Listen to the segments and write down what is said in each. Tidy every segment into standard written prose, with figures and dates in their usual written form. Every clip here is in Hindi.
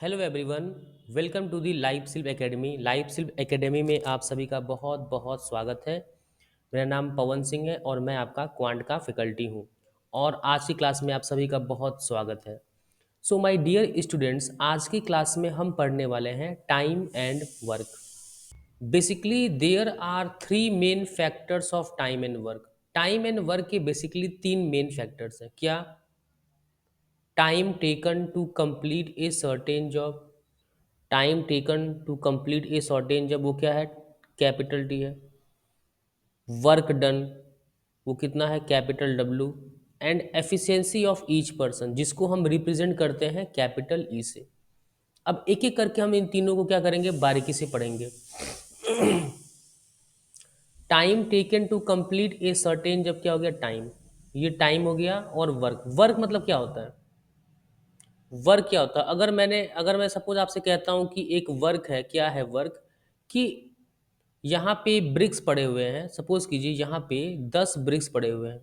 Hello everyone, welcome to the Life Silv Academy. Life Silv Academy में आप सभी का बहुत बहुत स्वागत है। मेरा नाम पवन सिंह है और मैं आपका क्वांट का फैकल्टी हूँ। और आज की क्लास में आप सभी का बहुत स्वागत है। सो माय डियर स्टूडेंट्स, आज की क्लास में हम पढ़ने वाले हैं time and work. Basically there are three main factors of time and work. Time and work के बेसिकली तीन मेन फैक्टर्स हैं। क्या? Time taken to complete a certain job. Time taken to complete a certain job वो क्या है? कैपिटल टी है। वर्क डन वो कितना है? Capital W. And efficiency of each person जिसको हम रिप्रेजेंट करते हैं कैपिटल ई से। अब एक एक करके हम इन तीनों को क्या करेंगे? बारीकी से पढ़ेंगे। Time taken to complete a certain job क्या हो गया? टाइम। ये टाइम हो गया। और वर्क, वर्क मतलब क्या होता है? वर्क क्या होता है? अगर मैं सपोज आपसे कहता हूं कि एक वर्क है, क्या है वर्क? कि यहाँ पे ब्रिक्स पड़े हुए हैं। सपोज कीजिए यहाँ पे 10 ब्रिक्स पड़े हुए हैं,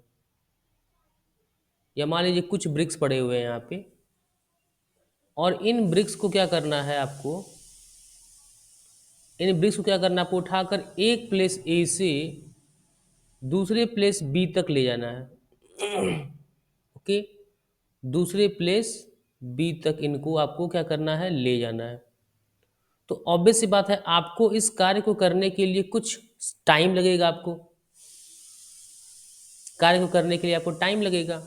या मान लीजिए कुछ ब्रिक्स पड़े हुए हैं यहाँ पे। और इन ब्रिक्स को क्या करना है आपको? इन ब्रिक्स को क्या करना है आपको? उठाकर एक प्लेस ए से दूसरे प्लेस बी तक ले जाना है। ओके, दूसरे प्लेस बी तक इनको आपको क्या करना है? ले जाना है। तो ऑब्वियस सी बात है, आपको इस कार्य को करने के लिए कुछ टाइम लगेगा। आपको कार्य को करने के लिए आपको टाइम लगेगा।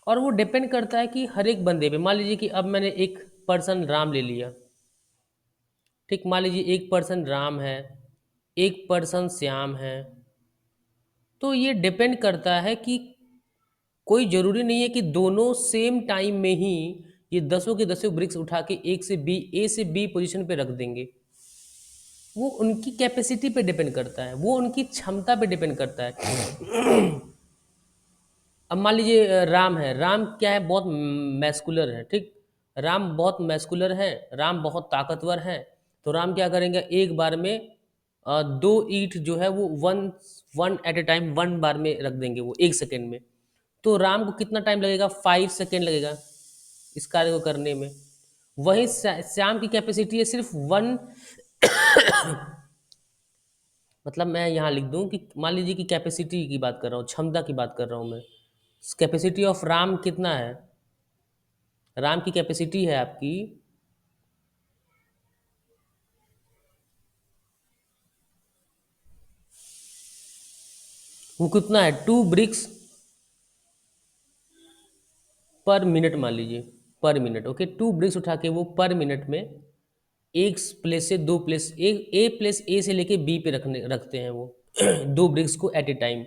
और वो डिपेंड करता है कि हर एक बंदे पे। मान लीजिए कि अब मैंने एक पर्सन राम ले लिया। ठीक, मान लीजिए एक पर्सन राम है, एक पर्सन श्याम है। तो ये डिपेंड करता है कि कोई ज़रूरी नहीं है कि दोनों सेम टाइम में ही ये दसों के दसों ब्रिक्स उठा के एक से बी, ए से बी पोजीशन पे रख देंगे। वो उनकी कैपेसिटी पे डिपेंड करता है, वो उनकी क्षमता पे डिपेंड करता है। अब मान लीजिए राम है। राम क्या है? बहुत मैस्कुलर है। ठीक, राम बहुत मैस्कुलर है, राम बहुत ताकतवर है। तो राम क्या करेंगे? एक बार में दो ईंट जो है वो one one at a time one बार में रख देंगे, वो एक सेकेंड में। तो राम को कितना टाइम लगेगा? 5 सेकेंड लगेगा इस कार्य को करने में। वहीं श्याम की कैपेसिटी है सिर्फ वन। मतलब मैं यहाँ लिख दूँ कि मान लीजिए कि कैपेसिटी की बात कर रहा हूँ, क्षमता की बात कर रहा हूँ मैं। कैपेसिटी ऑफ राम कितना है? राम की कैपेसिटी है आपकी, वो कितना है? 2 ब्रिक्स पर मिनट मान लीजिए, पर मिनट। ओके, 2 ब्रिक्स उठा के वो पर मिनट में एक प्लेस से दो प्लेस, एक ए प्लेस ए से लेके बी पे रखते हैं वो। 2 ब्रिक्स को एट ए टाइम।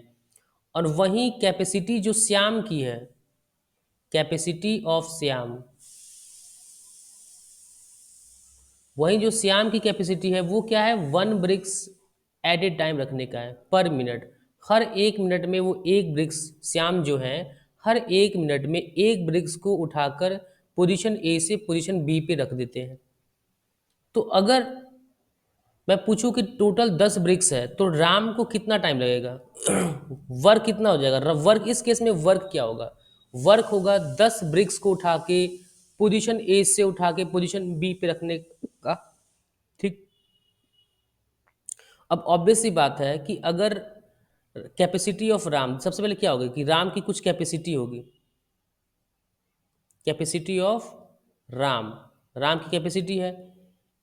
और वहीं कैपेसिटी जो श्याम की है, कैपेसिटी ऑफ श्याम, वहीं जो श्याम की कैपेसिटी है वो क्या है? 1 ब्रिक्स एट ए टाइम रखने का है पर मिनट। हर एक मिनट में वो एक ब्रिक्स, श्याम जो है, हर एक मिनट में एक ब्रिक्स को उठाकर पोजीशन ए से पोजीशन बी पे रख देते हैं। तो अगर मैं पूछूं कि टोटल 10 ब्रिक्स है तो राम को कितना टाइम लगेगा? वर्क कितना हो जाएगा? वर्क इस केस में वर्क क्या होगा? वर्क होगा 10 ब्रिक्स को उठा के पोजीशन ए से उठा के पोजीशन बी पे रखने का। ठीक, अब ऑब्वियस सी बात है कि अगर कैपेसिटी ऑफ राम, सबसे पहले क्या होगा कि राम की कुछ कैपेसिटी होगी। कैपेसिटी ऑफ राम, राम की कैपेसिटी है।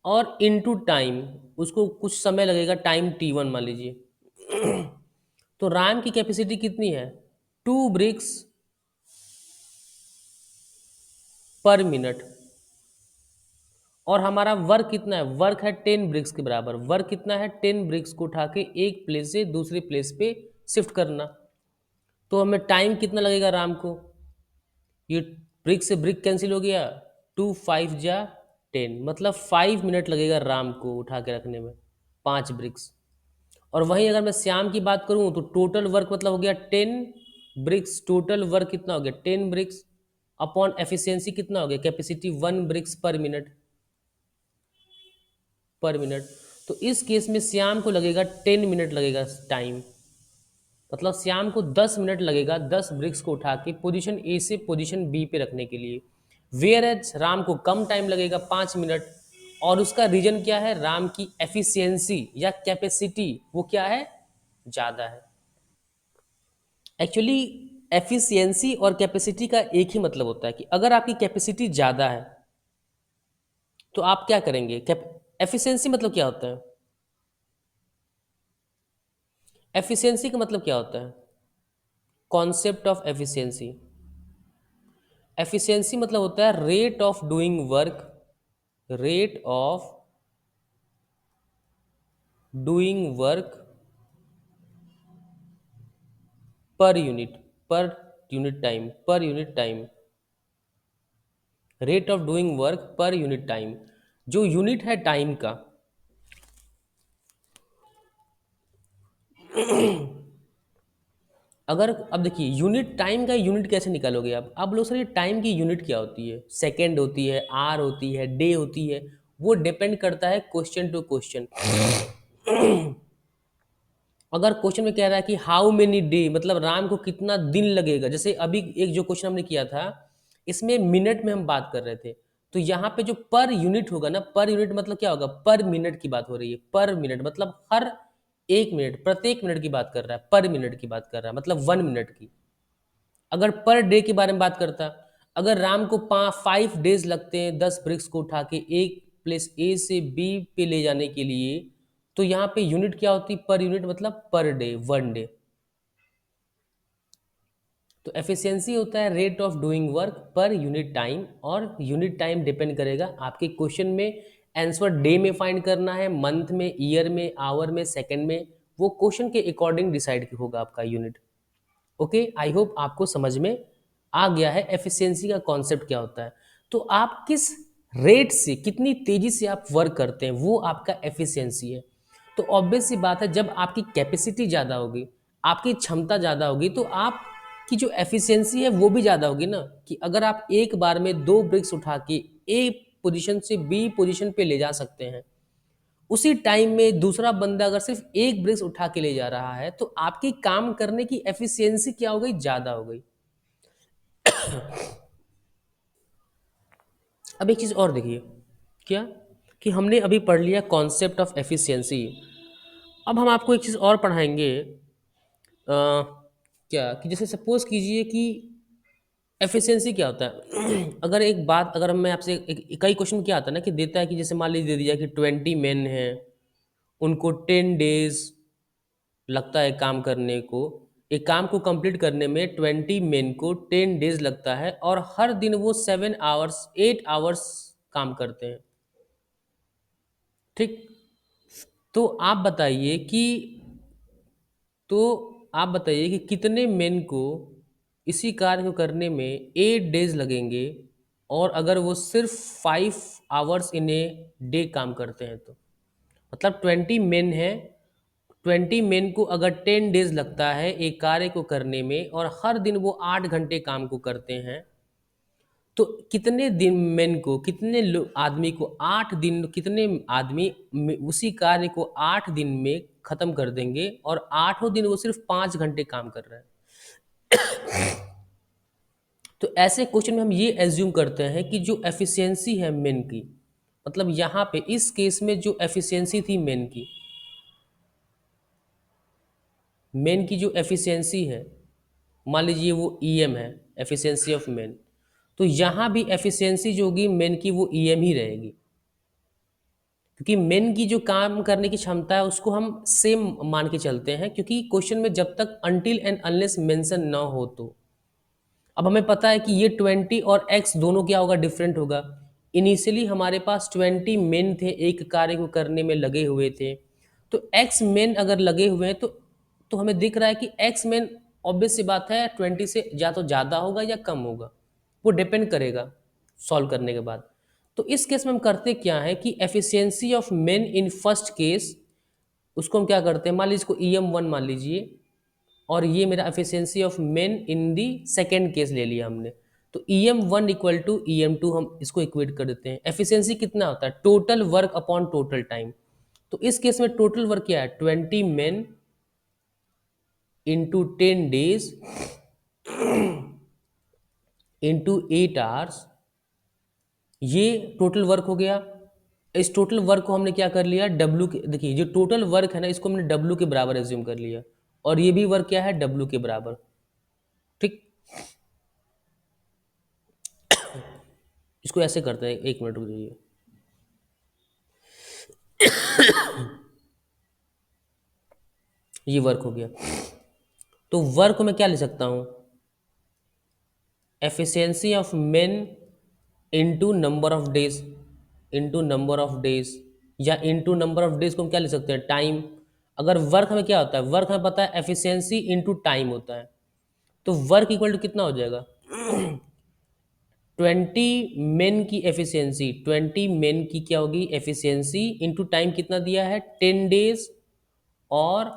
और इनटू टाइम, उसको कुछ समय लगेगा, टाइम T1 मान लीजिए। तो राम की कैपेसिटी कितनी है? 2 ब्रिक्स पर मिनट। और हमारा वर्क कितना है? वर्क है 10 ब्रिक्स के बराबर। वर्क कितना है? 10 ब्रिक्स को उठा के एक प्लेस से दूसरे प्लेस पे शिफ्ट करना। तो हमें टाइम कितना लगेगा राम को? ये ब्रिक से ब्रिक कैंसिल हो गया, 2 5 जा 10, मतलब 5 मिनट लगेगा राम को उठा के रखने में, 5 ब्रिक्स। और वहीं अगर मैं श्याम की बात करूं तो टोटल वर्क मतलब हो गया 10 ब्रिक्स। टोटल वर्क कितना हो गया? 10 ब्रिक्स अपॉन एफिशिएंसी कितना हो गया? Capacity 1 bricks per minute, per minute. तो इस केस में श्याम को लगेगा 10 मिनट लगेगा टाइम। मतलब श्याम को 10 मिनट लगेगा 10 ब्रिक्स को उठा के पोजीशन ए से पोजीशन बी पे रखने के लिए। वेयर एज राम को कम टाइम लगेगा 5 मिनट। और उसका रीजन क्या है, राम की एफिशिएंसी या कैपेसिटी वो क्या है, ज़्यादा है। एक्चुअली एफिशिएंसी और कैपेसिटी का एक ही मतलब होता है कि अगर आपकी कैपेसिटी ज़्यादा है तो आप क्या करेंगे। एफिशिएंसी मतलब क्या होता है, एफिशिएंसी का मतलब क्या होता है, कॉन्सेप्ट ऑफ एफिशिएंसी। एफिशिएंसी मतलब होता है rate of doing work, rate of doing work per unit, per unit time, per unit time, rate of doing work per unit time. जो यूनिट है टाइम का, अगर अब देखिए यूनिट टाइम का यूनिट कैसे निकालोगे आप लोग सर, ये टाइम की यूनिट क्या होती है, सेकेंड होती है, आर होती है, डे होती है, वो डिपेंड करता है क्वेश्चन टू क्वेश्चन। अगर क्वेश्चन में कह रहा है कि हाउ मेनी डे, मतलब राम को कितना दिन लगेगा, जैसे अभी एक जो क्वेश्चन हमने किया था इसमें मिनट में हम बात कर रहे थे, तो यहाँ पे जो पर यूनिट होगा ना, पर यूनिट मतलब क्या होगा, पर मिनट की बात हो रही है, पर मिनट मतलब हर एक मिनट, प्रत्येक मिनट की बात कर रहा है, पर मिनट की बात कर रहा है, मतलब 1 मिनट की। अगर पर डे के बारे में बात करता, अगर राम को 5 डेज लगते हैं 10 ब्रिक्स को उठा के एक प्लेस ए से बी पे ले जाने के लिए, तो यहाँ पे यूनिट क्या होती, पर यूनिट मतलब पर डे, 1 डे। तो एफिशिएंसी होता है rate of doing work per unit time, और यूनिट टाइम डिपेंड करेगा आपके क्वेश्चन में आंसर डे में फाइंड करना है, मंथ में, ईयर में, आवर में, सेकंड में, वो क्वेश्चन के अकॉर्डिंग डिसाइड होगा आपका यूनिट। ओके, आई होप आपको समझ में आ गया है एफिशिएंसी का कॉन्सेप्ट क्या होता है। तो आप किस रेट से, कितनी तेजी से आप वर्क करते हैं, वो आपका एफिशिएंसी है। तो ऑब्वियस सी बात है, जब आपकी कैपेसिटी ज़्यादा होगी, आपकी क्षमता ज़्यादा होगी, तो आप की जो एफिशिएंसी है वो भी ज़्यादा होगी ना, कि अगर आप एक बार में 2 ब्रिक्स उठा के ए पोजीशन से बी पोजीशन पे ले जा सकते हैं, उसी टाइम में दूसरा बंदा अगर सिर्फ एक ब्रिक्स उठा के ले जा रहा है, तो आपकी काम करने की एफिशिएंसी क्या हो गई, ज़्यादा हो गई। अब एक चीज़ और देखिए, क्या, कि हमने अभी पढ़ लिया कॉन्सेप्ट ऑफ एफिशिएंसी। अब हम आपको एक चीज़ और पढ़ाएंगे, क्या, कि जैसे सपोज कीजिए कि एफिशिएंसी क्या होता है। अगर एक बात, अगर मैं आपसे कई क्वेश्चन क्या आता है ना, कि देता है कि जैसे मान लीजिए दे दिया कि 20 मेन हैं, उनको 10 डेज लगता है काम करने को, एक काम को कंप्लीट करने में 20 मेन को 10 डेज लगता है, और हर दिन वो 7 आवर्स 8 आवर्स काम करते हैं। ठीक, तो आप बताइए कि, तो आप बताइए कि कितने मेन को इसी कार्य को करने में 8 डेज लगेंगे, और अगर वो सिर्फ 5 आवर्स इन ए डे काम करते हैं तो, मतलब 20 मेन है, 20 मेन को अगर 10 डेज लगता है एक कार्य को करने में, और हर दिन वो 8 घंटे काम को करते हैं, तो कितने दिन मेन को, कितने आदमी को 8 दिन, कितने आदमी उसी कार्य को 8 दिन में खत्म कर देंगे, और 8 दिन वो सिर्फ 5 घंटे काम कर रहे हैं। तो ऐसे क्वेश्चन में हम ये एज्यूम करते हैं कि जो एफिशिएंसी है मेन की, मतलब यहाँ पे इस केस में जो एफिशिएंसी थी मेन की, मेन की जो एफिशिएंसी है, मान लीजिए वो ईएम है, एफिशिएंसी ऑफ मेन, तो यहाँ भी एफिशिएंसी जो होगी मेन की वो ईएम ही रहेगी, क्योंकि मेन की जो काम करने की क्षमता है उसको हम सेम मान के चलते हैं, क्योंकि क्वेश्चन में जब तक अनटिल एंड अनलेस मेंशन ना हो तो। अब हमें पता है कि ये 20 और एक्स दोनों क्या होगा, डिफरेंट होगा। इनिशियली हमारे पास 20 मेन थे, एक कार्य को करने में लगे हुए थे, तो एक्स मेन अगर लगे हुए हैं तो हमें दिख रहा है कि एक्स मेन, ऑब्वियस सी बात है 20 से या तो ज़्यादा होगा या कम होगा, वो डिपेंड करेगा सॉल्व करने के बाद। तो इस केस में हम करते क्या है कि efficiency of main in first case, उसको हम क्या करते हैं, मान लीजिए इसको EM1 मान लीजिए, और ये मेरा efficiency of main in the second case ले लिया हमने, तो EM1 इक्वल टू EM2 हम इसको इक्वेट कर देते हैं। एफिशिएंसी कितना होता है, total work upon total time. तो इस केस में टोटल वर्क क्या है, 20 main into 10 days into 8 hours, ये टोटल वर्क हो गया। इस टोटल वर्क को हमने क्या कर लिया, डब्लू के, देखिए जो टोटल वर्क है ना इसको हमने डब्लू के बराबर एज्यूम कर लिया, और ये भी वर्क क्या है, डब्लू के बराबर। ठीक, इसको ऐसे करते हैं, एक मिनट रुक जाइए। ये वर्क हो गया, तो वर्क को मैं क्या ले सकता हूँ, efficiency of main into number of days, into number of days, या इनटू नंबर ऑफ डेज को हम क्या ले सकते हैं, टाइम। अगर वर्क हमें क्या होता है, वर्क हमें पता है एफिशिएंसी इनटू टाइम होता है, तो वर्क इक्वल टू कितना हो जाएगा, 20 मेन की एफिशिएंसी, 20 मेन की क्या होगी एफिशिएंसी, इनटू टाइम कितना दिया है 10 डेज, और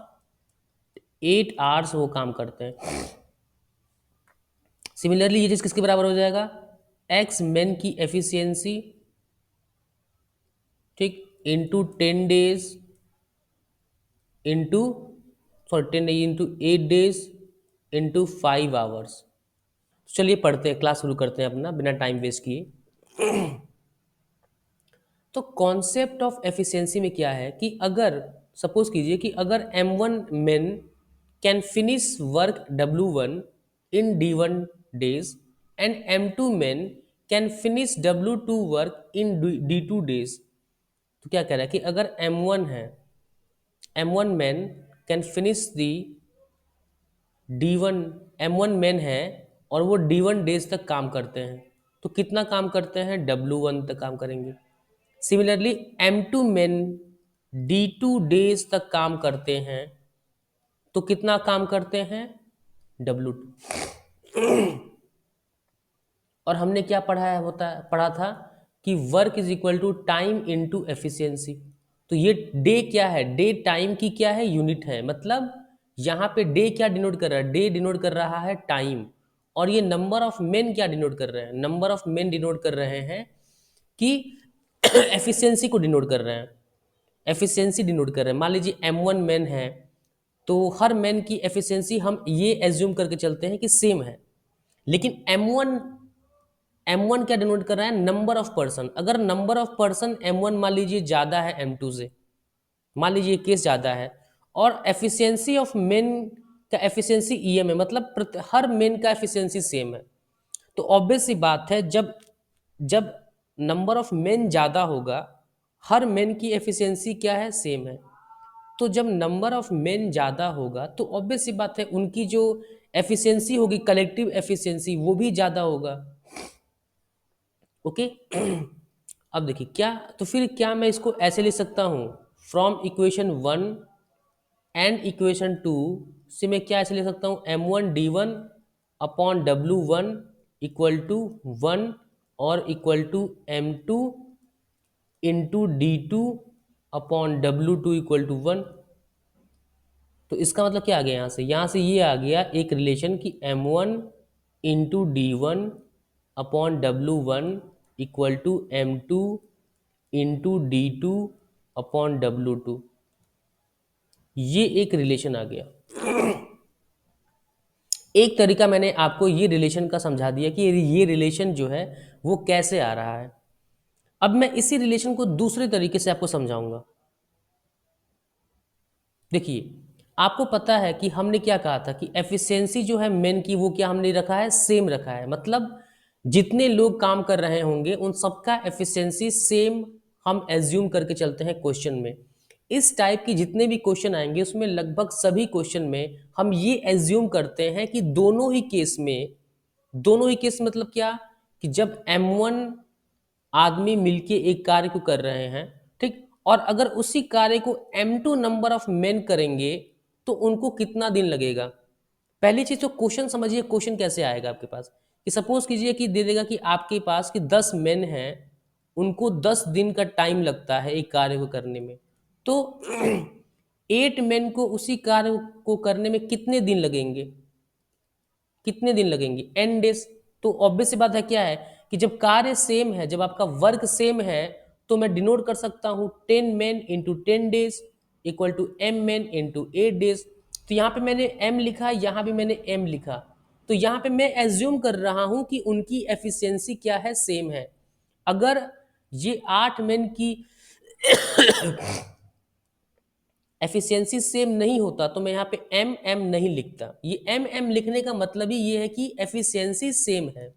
8 आवर्स वो काम करते हैं। सिमिलरली ये चीज किसके बराबर हो जाएगा, एक्स मेन की एफिशिएंसी, ठीक, into 10 days, into, sorry 10 days into 8 days, into 5 hours. चलिए पढ़ते हैं, क्लास शुरू करते हैं अपना बिना टाइम वेस्ट किए। तो कॉन्सेप्ट ऑफ एफिशिएंसी में क्या है कि अगर सपोज कीजिए कि अगर M1 men can finish work W1 in D1 days and M2 men can finish W2 work in D2 days, तो क्या कह रहा है कि अगर M1 है, M1 men can finish the D1, M1 men है और वो D1 days तक काम करते हैं, तो कितना काम करते हैं, W1 तक काम करेंगे। Similarly M2 men D2 days तक काम करते हैं, तो कितना काम करते हैं, W2। और हमने क्या पढ़ा था कि work is equal to time into efficiency. तो ये डे क्या है, डे टाइम की क्या है, यूनिट है, मतलब यहाँ पे डे क्या डिनोट कर रहा है, डे डिनोट कर रहा है टाइम, और ये नंबर ऑफ मेन क्या डिनोट कर रहे हैं, नंबर ऑफ मेन डिनोट कर रहे हैं कि एफिशिएंसी को डिनोट कर रहे हैं, एफिशिएंसी डिनोट कर रहे हैं। मान लीजिए M1 men है, तो हर मैन की एफिशिएंसी हम ये एज्यूम करके चलते हैं कि सेम है, लेकिन M1 क्या डिनोट कर रहा है, नंबर ऑफ पर्सन। अगर नंबर ऑफ पर्सन M1 मान लीजिए ज़्यादा है M2 से, मान लीजिए केस ज़्यादा है, और एफिशिएंसी ऑफ मेन का एफिशिएंसी EM है, मतलब हर मेन का एफिशिएंसी सेम है, तो ऑब्वियस सी बात है जब जब नंबर ऑफ मेन ज़्यादा होगा, हर मेन की एफिशिएंसी क्या है, सेम है, तो जब नंबर ऑफ मेन ज़्यादा होगा तो ऑब्वियस सी बात है उनकी जो एफिशिएंसी होगी, कलेक्टिव एफिशिएंसी, वो भी ज़्यादा होगा। ओके। अब देखिए क्या, तो फिर क्या मैं इसको ऐसे लिख सकता हूँ, फ्रॉम इक्वेशन 1 एंड इक्वेशन 2 से मैं क्या ऐसे लिख सकता हूँ, M1 D1 upon W1 equal to 1 और equal to M2 into D2 upon W2 equal to 1। तो इसका मतलब क्या आ गया, यहाँ से ये आ गया एक रिलेशन कि M1 into D1 upon W1 equal to M2 into D2 upon W2, ये एक रिलेशन आ गया। एक तरीका मैंने आपको ये रिलेशन का समझा दिया कि ये रिलेशन जो है वो कैसे आ रहा है। अब मैं इसी रिलेशन को दूसरे तरीके से आपको समझाऊंगा। देखिए, आपको पता है कि हमने क्या कहा था कि एफिशिएंसी जो है मेन की, वो क्या हमने रखा है, सेम रखा है, मतलब जितने लोग काम कर रहे होंगे उन सबका एफिशिएंसी सेम हम एज्यूम करके चलते हैं क्वेश्चन में। इस टाइप की जितने भी क्वेश्चन आएंगे उसमें लगभग सभी क्वेश्चन में हम ये एज्यूम करते हैं कि दोनों ही केस मतलब क्या, कि जब M1 आदमी मिलके एक कार्य को कर रहे हैं, ठीक, और अगर उसी कार्य को M2 नंबर ऑफ मेन करेंगे तो उनको कितना दिन लगेगा। पहली चीज तो क्वेश्चन समझिए, क्वेश्चन कैसे आएगा आपके पास, कि सपोज कीजिए कि दे देगा कि आपके पास कि 10 मेन हैं, उनको 10 दिन का टाइम लगता है एक कार्य को करने में, तो 8 मेन को उसी कार्य को करने में कितने दिन लगेंगे, कितने दिन लगेंगे, N days। तो ऑब्वियस सी बात है क्या है कि जब कार्य सेम है, जब आपका वर्क सेम है, तो मैं डिनोट कर सकता हूं 10 men into 10 days equal to M men into 8 days। तो यहाँ पे मैंने M लिखा, यहाँ भी मैंने M लिखा, तो यहाँ पे मैं एज्यूम कर रहा हूं कि उनकी एफिशिएंसी क्या है, सेम है। अगर ये 8 मेन की एफिशिएंसी सेम नहीं होता तो मैं यहाँ पे एम एम नहीं लिखता। ये एम एम लिखने का मतलब ही ये है कि एफिशिएंसी सेम है।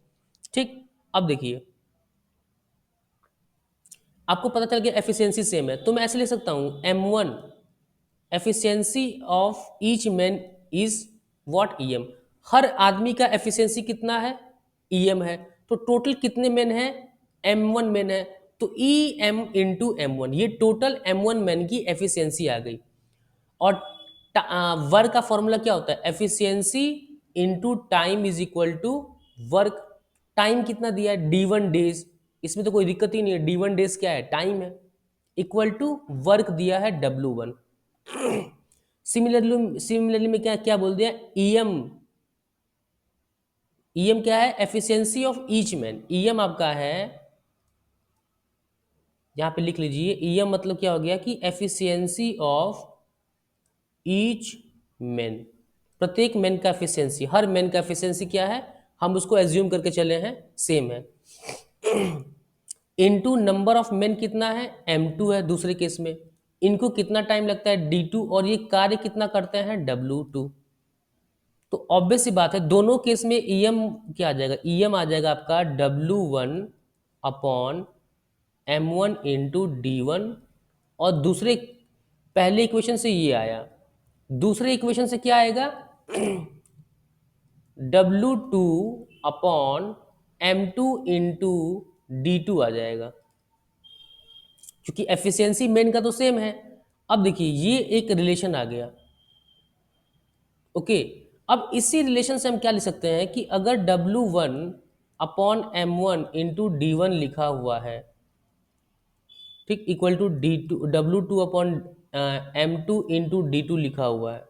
ठीक, अब देखिए आपको पता चल गया एफिशिएंसी सेम है, तो मैं ऐसे लिख सकता हूँ M1 efficiency of each man is what EM। हर आदमी का एफिशिएंसी कितना है, EM है। तो टोटल कितने मैन है, M1 मैन है, तो EM इंटू M1, ये टोटल M1 मैन की एफिशिएंसी आ गई। और वर्क का फॉर्मूला क्या होता है, efficiency into time is equal to work. Time कितना दिया है, D1 डेज, इसमें तो कोई दिक्कत ही नहीं है, D1 डेज क्या है, टाइम है, इक्वल टू वर्क दिया है W1। सिमिलरली में क्या क्या बोल दिया, EM क्या है, efficiency of each man. EM आपका है, यहां पे लिख लीजिए, EM मतलब क्या हो गया कि एफिशिएंसी ऑफ ईच मैन, प्रत्येक मैन का एफिशिएंसी, हर मैन का एफिशिएंसी क्या है, हम उसको एज्यूम करके चले हैं सेम है, इनटू नंबर ऑफ मैन कितना है, M2 है दूसरे केस में, इनको कितना टाइम लगता है D2, और ये कार्य कितना करते हैं W2। तो ऑब्वियस सी बात है दोनों केस में EM क्या आ जाएगा, EM आ जाएगा आपका W1 upon M1 into D1। और दूसरे, पहले इक्वेशन से ये आया, दूसरे इक्वेशन से क्या आएगा, W2 upon M2 into D2 आ जाएगा, क्योंकि एफिशिएंसी मेन का तो सेम है। अब देखिए ये एक रिलेशन आ गया, ओके। अब इसी रिलेशन से हम क्या लिख सकते हैं कि अगर W1 upon M1 into D1 लिखा हुआ है, ठीक, equal to D2, W2 upon M2 into D2 लिखा हुआ है,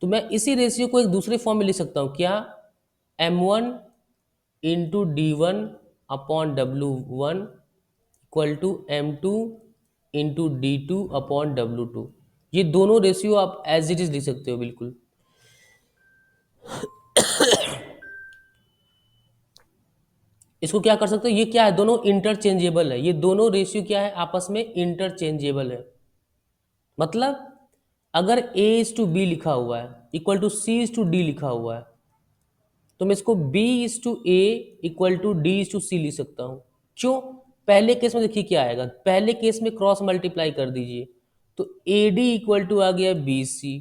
तो मैं इसी रेशियो को एक दूसरे फॉर्म में लिख सकता हूँ, क्या, M1 into D1 upon W1 equal to M2 into D2 upon W2। ये दोनों रेशियो आप एज इट इज लिख सकते हो बिल्कुल। इसको क्या कर सकते हो, ये क्या है, दोनों इंटरचेंजेबल है, ये दोनों रेशियो क्या है, आपस में इंटरचेंजेबल है। मतलब अगर A इज टू बी लिखा हुआ है equal to C is to D लिखा हुआ है, तो मैं इसको B is to A equal to D is to C लिख सकता हूँ। क्यों, पहले केस में देखिए क्या आएगा, पहले केस में क्रॉस मल्टीप्लाई कर दीजिए, तो AD इक्वल टू आ गया BC।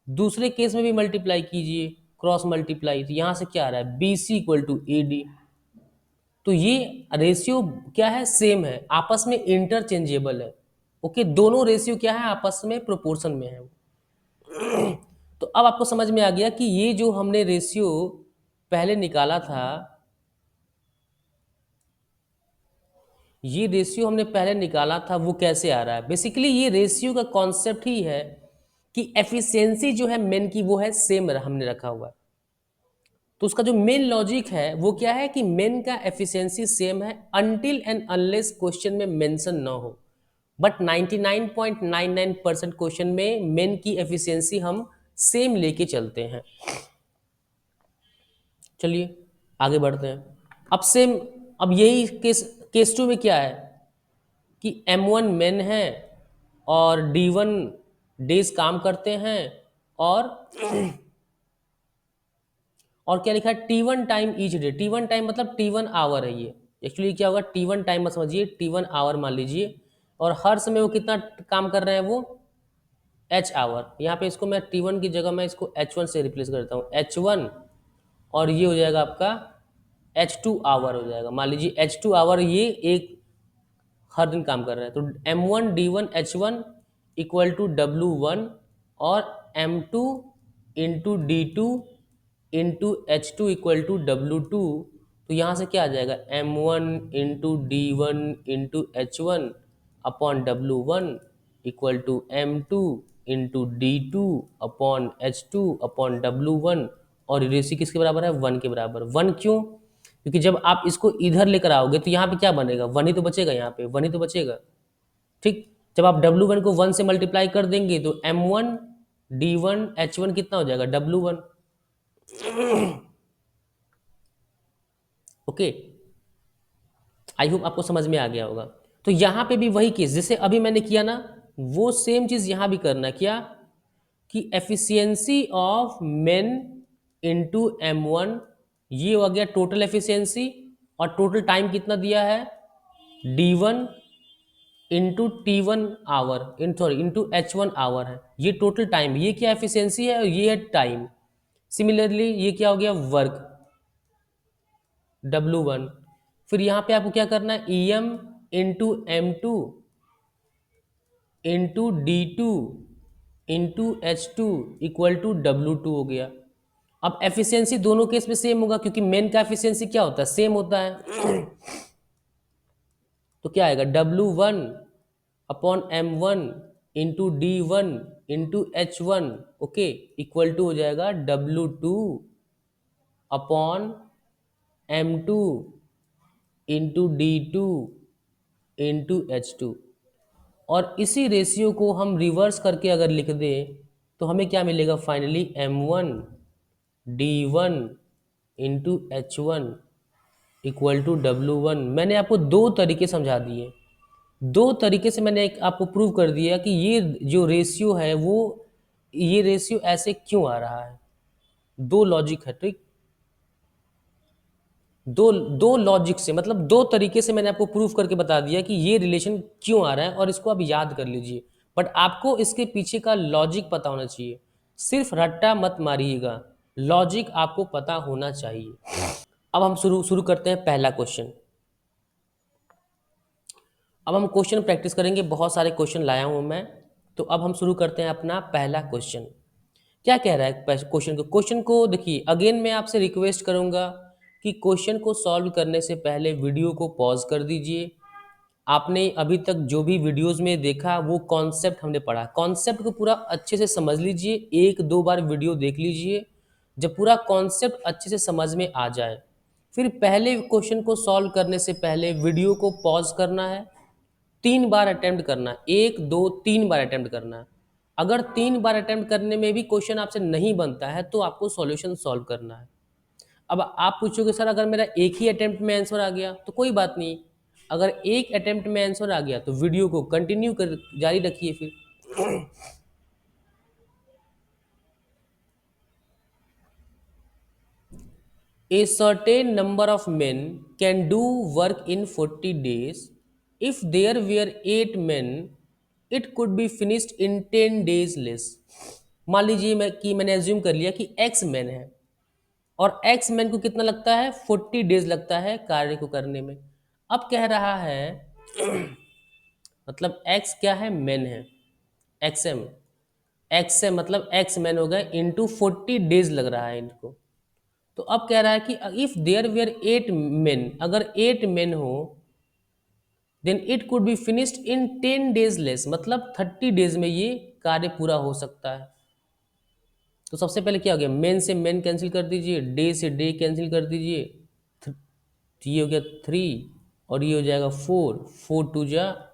दूसरे केस में भी मल्टीप्लाई कीजिए, क्रॉस मल्टीप्लाई, तो यहाँ से क्या आ रहा है, BC इक्वल टू AD। तो ये रेशियो क्या है, सेम है, आपस में इंटरचेंजेबल है। ओके, दोनों रेशियो क्या है, आपस में प्रोपोर्शन में है। तो अब आपको समझ में आ गया कि ये जो हमने रेशियो पहले निकाला था, ये रेशियो हमने पहले निकाला था वो कैसे आ रहा है। बेसिकली ये रेशियो का कॉन्सेप्ट ही है कि एफिशिएंसी जो है मेन की वो है सेम हमने रखा हुआ है। तो उसका जो मेन लॉजिक है वो क्या है कि मेन का एफिशिएंसी सेम है अनटिल एंड अनलेस क्वेश्चन में मेंशन ना हो। बट 99.99% क्वेश्चन में मेन की एफिशिएंसी हम सेम लेके चलते हैं। चलिए आगे बढ़ते हैं। अब सेम, अब यही केस टू में क्या है कि M1 मेन है और D1 डेज काम करते हैं, और क्या लिखा है, T1 time each day. T1 time मतलब T1 आवर है, ये एक्चुअली क्या होगा, T1 टाइम मत समझिए, T1 आवर मान लीजिए, और हर समय वो कितना काम कर रहे हैं, वो H आवर। यहाँ पे इसको मैं T1 की जगह मैं इसको H1 से रिप्लेस करता हूँ, H1, और ये हो जाएगा आपका H2 आवर हो जाएगा। मान लीजिए H2 आवर ये एक हर दिन काम कर रहा है, तो M1 D1 H1 equal to W1, और M2 into D2 into H2 equal to W2। तो यहाँ से क्या आ जाएगा, M1 into D1 into H1 upon W1 equal to M2 into D2 upon H2 upon W1, और ये रेशियो किसके बराबर है, 1 के बराबर। 1 क्यों, क्योंकि जब आप इसको इधर लेकर आओगे तो यहाँ पे क्या बनेगा, 1 ही तो बचेगा, यहाँ पे 1 ही तो बचेगा। ठीक, जब आप W1 को 1 से मल्टीप्लाई कर देंगे तो M1 D1 H1 कितना हो जाएगा, W1। ओके, आई होप आपको समझ में आ गया होगा। तो यहाँ पे भी वही केस जैसे अभी मैंने किया ना, वो सेम चीज़ यहाँ भी करना है। क्या कि efficiency of main into M1, ये हो गया टोटल एफिशिएंसी, और टोटल टाइम कितना दिया है D1 into T1 our into H1 our है। ये टोटल टाइम, ये क्या एफिशिएंसी है और ये है टाइम। सिमिलरली ये क्या हो गया वर्क W1। फिर यहाँ पे आपको क्या करना है EM into M2 into D2 into H2 equal to W2 हो गया। अब एफिशिएंसी दोनों केस में सेम होगा क्योंकि मेन का एफिशिएंसी क्या होता है सेम होता है। तो क्या आएगा W1 upon M1 into D1 into H1 okay equal to हो जाएगा W2 upon M2 into D2 into H2। और इसी रेशियो को हम रिवर्स करके अगर लिख दें तो हमें क्या मिलेगा finally M1 D1 into H1 equal to W1। मैंने आपको दो तरीके समझा दिए, दो तरीके से मैंने आपको प्रूव कर दिया कि ये जो रेशियो है वो ये रेशियो ऐसे क्यों आ रहा है। दो लॉजिक है, ठीक। दो दो लॉजिक से मतलब दो तरीके से मैंने आपको प्रूफ करके बता दिया कि ये रिलेशन क्यों आ रहा है, और इसको आप याद कर लीजिए। बट आपको इसके पीछे का लॉजिक पता होना चाहिए, सिर्फ रट्टा मत मारिएगा, लॉजिक आपको पता होना चाहिए। अब हम शुरू शुरू करते हैं पहला क्वेश्चन। अब हम क्वेश्चन प्रैक्टिस करेंगे, बहुत सारे क्वेश्चन लाया हूं मैं। तो अब हम शुरू करते हैं अपना पहला क्वेश्चन। क्या कह रहा है क्वेश्चन को देखिए। अगेन मैं आपसे रिक्वेस्ट करूंगा कि क्वेश्चन को सॉल्व करने से पहले वीडियो को पॉज कर दीजिए। आपने अभी तक जो भी वीडियोस में देखा वो कॉन्सेप्ट हमने पढ़ा, कॉन्सेप्ट को पूरा अच्छे से समझ लीजिए, एक दो बार वीडियो देख लीजिए। जब पूरा कॉन्सेप्ट अच्छे से समझ में आ जाए फिर पहले क्वेश्चन को सॉल्व करने से पहले वीडियो को पॉज करना है, 3 बार अटेम्प्ट करना है, 1 2 3 बार अटेम्प्ट करना है। अगर 3 बार अटेम्प्ट करने में भी क्वेश्चन आपसे नहीं बनता है तो आपको सॉल्यूशन सॉल्व करना है। अब आप पूछोगे सर अगर मेरा एक ही अटेम्प्ट में आंसर आ गया तो कोई बात नहीं, अगर एक अटेम्प्ट में आंसर आ गया तो वीडियो को कंटिन्यू कर जारी रखिए। फिर A certain number of men can do work in 40 days. If there were 8 men, it could be finished in 10 days less. मान लीजिए मैंने एज्यूम कर लिया कि X मैन है और X मैन को कितना लगता है 40 डेज लगता है कार्य को करने में। अब कह रहा है मतलब X क्या है मैन है, एक्स एम मतलब X मैन हो गए इंटू 40 डेज लग रहा है इनको। तो अब कह रहा है कि इफ देयर वेयर 8 मेन, अगर 8 मेन हो then it could be finished in 10 days less, मतलब 30 डेज में ये कार्य पूरा हो सकता है। तो सबसे पहले क्या हो गया, मेन से मेन कैंसिल कर दीजिए, डे से डे कैंसिल कर दीजिए, ये हो गया 3 और ये हो जाएगा 4, 4 2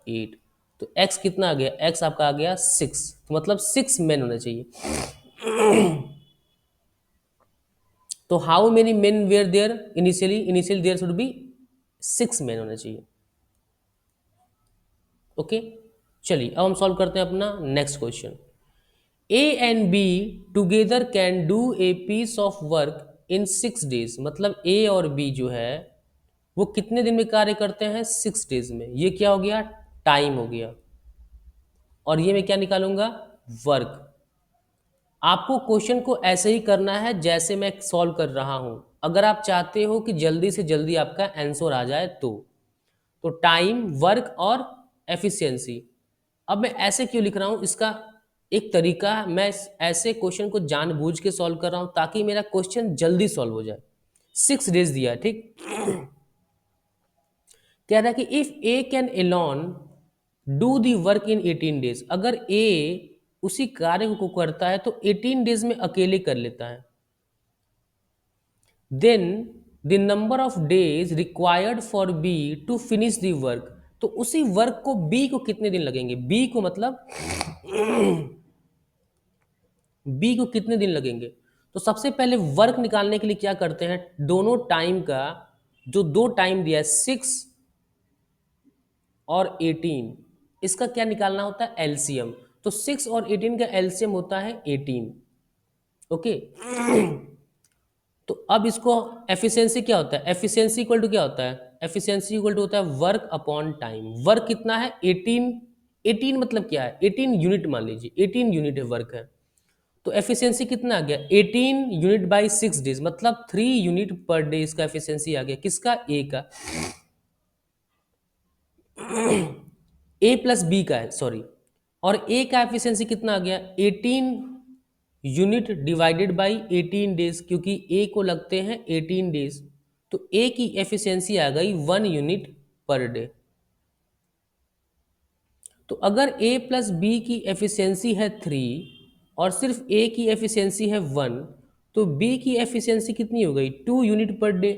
8। तो x कितना आ गया, x आपका आ गया 6, तो मतलब 6 मेन होना चाहिए। तो how many men were there initially there should be 6 men होना चाहिए। ओके चलिए अब हम सॉल्व करते हैं अपना next question. A and B together can do a piece of work in 6 days, मतलब ए और बी जो है वो कितने दिन में कार्य करते हैं 6 डेज में। ये क्या हो गया टाइम हो गया, और ये मैं क्या निकालूंगा वर्क। आपको क्वेश्चन को ऐसे ही करना है जैसे मैं सॉल्व कर रहा हूं, अगर आप चाहते हो कि जल्दी से जल्दी आपका आंसर आ जाए तो टाइम वर्क और एफिशिएंसी। अब मैं ऐसे क्यों लिख रहा हूं, इसका एक तरीका है, मैं ऐसे क्वेश्चन को जानबूझ के सॉल्व कर रहा हूं ताकि मेरा क्वेश्चन जल्दी सॉल्व हो जाए। 6 डेज दिया है, ठीक। कह रहा है कि if A can alone do the work in 18 days, अगर ए उसी कार्य को करता है तो 18 डेज में अकेले कर लेता है, then the number of days required for B to finish the work, तो उसी वर्क को बी को कितने दिन लगेंगे, बी को मतलब बी को कितने दिन लगेंगे। तो सबसे पहले वर्क निकालने के लिए क्या करते हैं, दोनों टाइम का जो दो टाइम दिया है 6 और 18, इसका क्या निकालना होता है? एलसीएम। तो 6 और 18 का एलसीएम होता है 18। ओके। तो अब इसको एफिशिएंसी क्या होता है? एफिशिएंसी इक्वल टू क्या होता है? एफिशिएंसी इक्वल टू होता है वर्क अपॉन टाइम। वर्क कितना है? 18। 18 मतलब क्या है? 18 यूनिट मान लीजिए, 18 यूनिट है वर्क है। तो एफिशिएंसी कितना आ गया? 18 यूनिट बाई 6 डेज, मतलब 3 यूनिट पर डे इसका एफिशिएंसी आ गया। किसका? ए का। ए प्लस बी का है, सॉरी। और ए का एफिशिएंसी कितना आ गया? 18 यूनिट डिवाइडेड बाई 18 डेज, क्योंकि ए को लगते हैं 18 डेज। तो ए की एफिशिएंसी आ गई 1 यूनिट पर डे। तो अगर ए प्लस बी की एफिशिएंसी है 3 और सिर्फ ए की एफिशिएंसी है 1, तो बी की एफिशिएंसी कितनी हो गई? 2 यूनिट पर डे।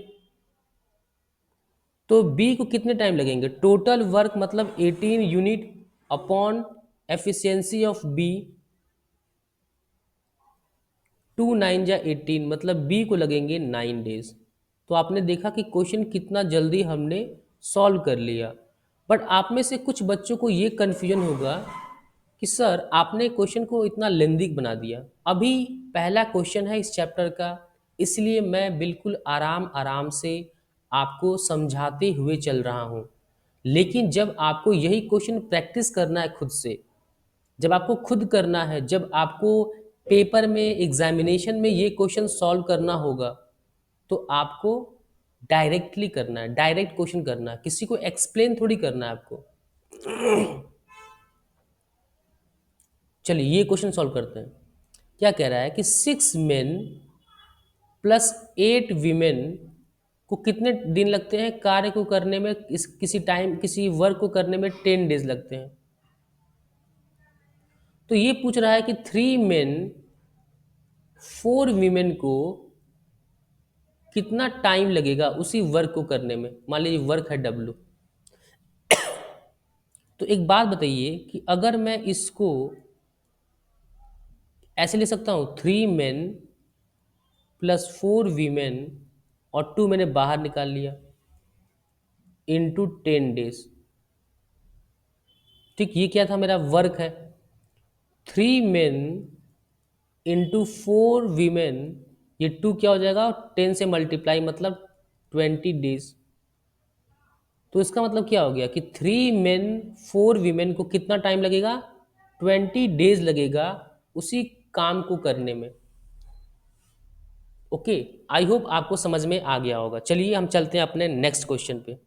तो बी को कितने टाइम लगेंगे? टोटल वर्क मतलब 18 unit upon efficiency of B, 2 9 जा 18, मतलब बी को लगेंगे 9 डेज। तो आपने देखा कि क्वेश्चन कितना जल्दी हमने सॉल्व कर लिया। बट आप में से कुछ बच्चों को ये कन्फ्यूजन होगा कि सर आपने क्वेश्चन को इतना लेंदी बना दिया। अभी पहला क्वेश्चन है इस चैप्टर का, इसलिए मैं बिल्कुल आराम आराम से आपको समझाते हुए चल रहा हूँ। लेकिन जब आपको यही क्वेश्चन प्रैक्टिस करना है खुद से, जब आपको खुद करना है, जब आपको पेपर में एग्जामिनेशन में ये क्वेश्चन सॉल्व करना होगा, तो आपको डायरेक्टली करना है, डायरेक्ट क्वेश्चन करना है, किसी को एक्सप्लेन थोड़ी करना है आपको। चलिए ये क्वेश्चन सॉल्व करते हैं। क्या कह रहा है कि 6 मेन प्लस 8 वीमेन को कितने दिन लगते हैं कार्य को करने में? किसी टाइम किसी वर्क को करने में 10 डेज लगते हैं। तो ये पूछ रहा है कि 3 मेन 4 वीमेन को कितना टाइम लगेगा उसी वर्क को करने में। मान लीजिए वर्क है डब्लू। तो एक बात बताइए कि अगर मैं इसको ऐसे ले सकता हूँ, 3 मेन प्लस 4 वीमेन और 2 मैंने बाहर निकाल लिया इंटू 10 डेज। ठीक, ये क्या था? मेरा वर्क है। 3 मेन इंटू 4 वीमेन, ये 2 क्या हो जाएगा? 10 से मल्टीप्लाई, मतलब 20 डेज। तो इसका मतलब क्या हो गया कि 3 मेन 4 वीमेन को कितना टाइम लगेगा? 20 डेज लगेगा उसी काम को करने में। ओके, आई होप आपको समझ में आ गया होगा। चलिए हम चलते हैं अपने नेक्स्ट क्वेश्चन पे।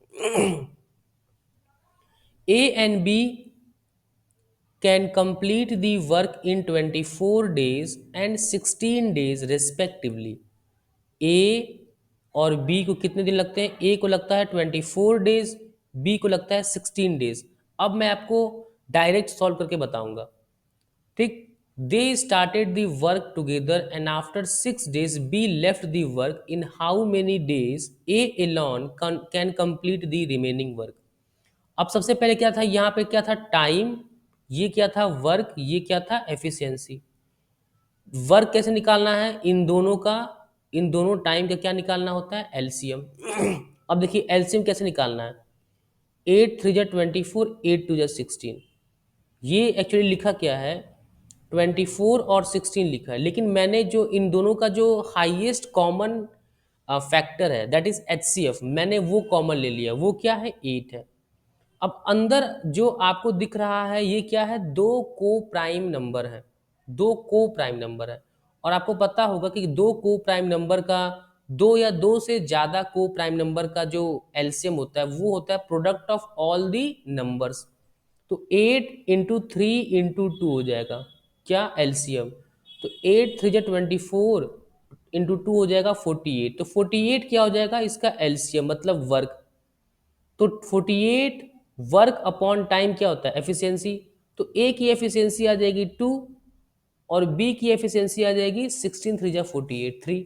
A and B can complete the work in 24 days and 16 days respectively. A और बी को कितने दिन लगते हैं? ए को लगता है 24 डेज, बी को लगता है 16 डेज। अब मैं आपको डायरेक्ट सॉल्व करके बताऊंगा। ठीक, they started the work together and after 6 days be left the work. In how many days A alone can complete the remaining work. अब सबसे पहले क्या था? यहाँ पे क्या था? टाइम। ये क्या था? वर्क। ये क्या था? एफिशिएंसी। वर्क कैसे निकालना है इन दोनों का? इन दोनों टाइम का क्या निकालना होता है? एलसीएम। अब देखिए एलसीएम कैसे निकालना है। 8 3 जा 24, 8 2 जा 16। ये एक्चुअली लिखा क्या है? 24 और 16 लिखा है, लेकिन मैंने जो इन दोनों का जो हाईएस्ट कॉमन फैक्टर है, दैट इज एचसीएफ, मैंने वो कॉमन ले लिया। वो क्या है? 8 है। अब अंदर जो आपको दिख रहा है ये क्या है? दो को प्राइम नंबर है। दो को प्राइम नंबर है। और आपको पता होगा कि दो को प्राइम नंबर का, दो या दो से ज्यादा को प्राइम नंबर का जो एलसीएम होता है वो होता है product of all the numbers. तो 8 इंटू 3 इंटू 2 हो जाएगा क्या? एलसीएम। तो 8 3 जा 24 इंटू 2 हो जाएगा 48। तो 48 क्या हो जाएगा? इसका एलसीएम, मतलब वर्क। तो 48 वर्क अपॉन टाइम क्या होता है? एफिशिएंसी। तो ए की एफिशिएंसी आ जाएगी 2 और बी की एफिशिएंसी आ जाएगी 16 3 जा 48 3।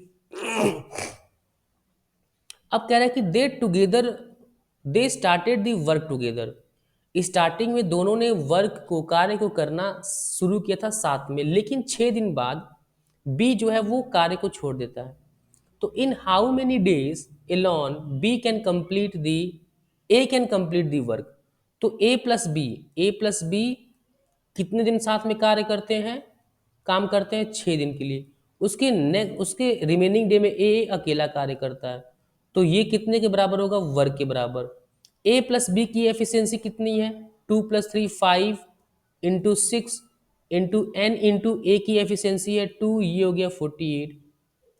अब कह रहा है कि they started the work together. Starting में दोनों ने वर्क को, कार्य को करना शुरू किया था साथ में, लेकिन 6 दिन बाद बी जो है वो कार्य को छोड़ देता है। तो in how many days alone B can complete the A can complete the work. तो ए प्लस बी कितने दिन साथ में कार्य करते हैं, काम करते हैं? 6 दिन के लिए। उसके रिमेनिंग डे में ए अकेला कार्य करता है, तो ये कितने के बराबर होगा? वर्क के बराबर। ए प्लस बी की एफिशिएंसी कितनी है? 2 + 3 5 इंटू 6 इंटू एन इंटू ए की एफिशिएंसी है 2, ये हो गया 48।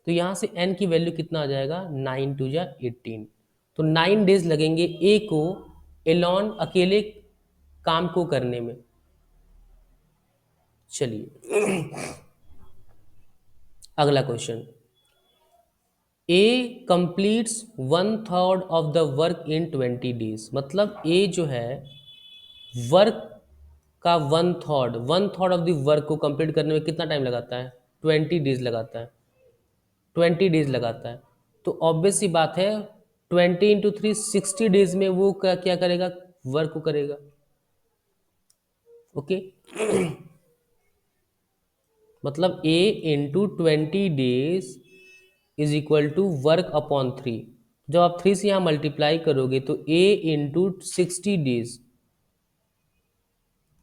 तो यहाँ से n की वैल्यू कितना आ जाएगा? 9×2 = 18। तो 9 डेज लगेंगे ए को एलॉन अकेले काम को करने में। चलिए अगला question. A completes 1/3 of the work in 20 days. मतलब ए जो है वर्क का 1/3 ऑफ द वर्क को कंप्लीट करने में कितना टाइम लगाता है? 20 डेज लगाता है। 20 डेज लगाता है। तो ऑब्वियस सी बात है 20 × 3 60 डेज में वो क्या क्या करेगा? वर्क को करेगा। ओके मतलब A into 20 days is equal to work upon 3। जब आप 3 से यहाँ मल्टीप्लाई करोगे तो A into 60 days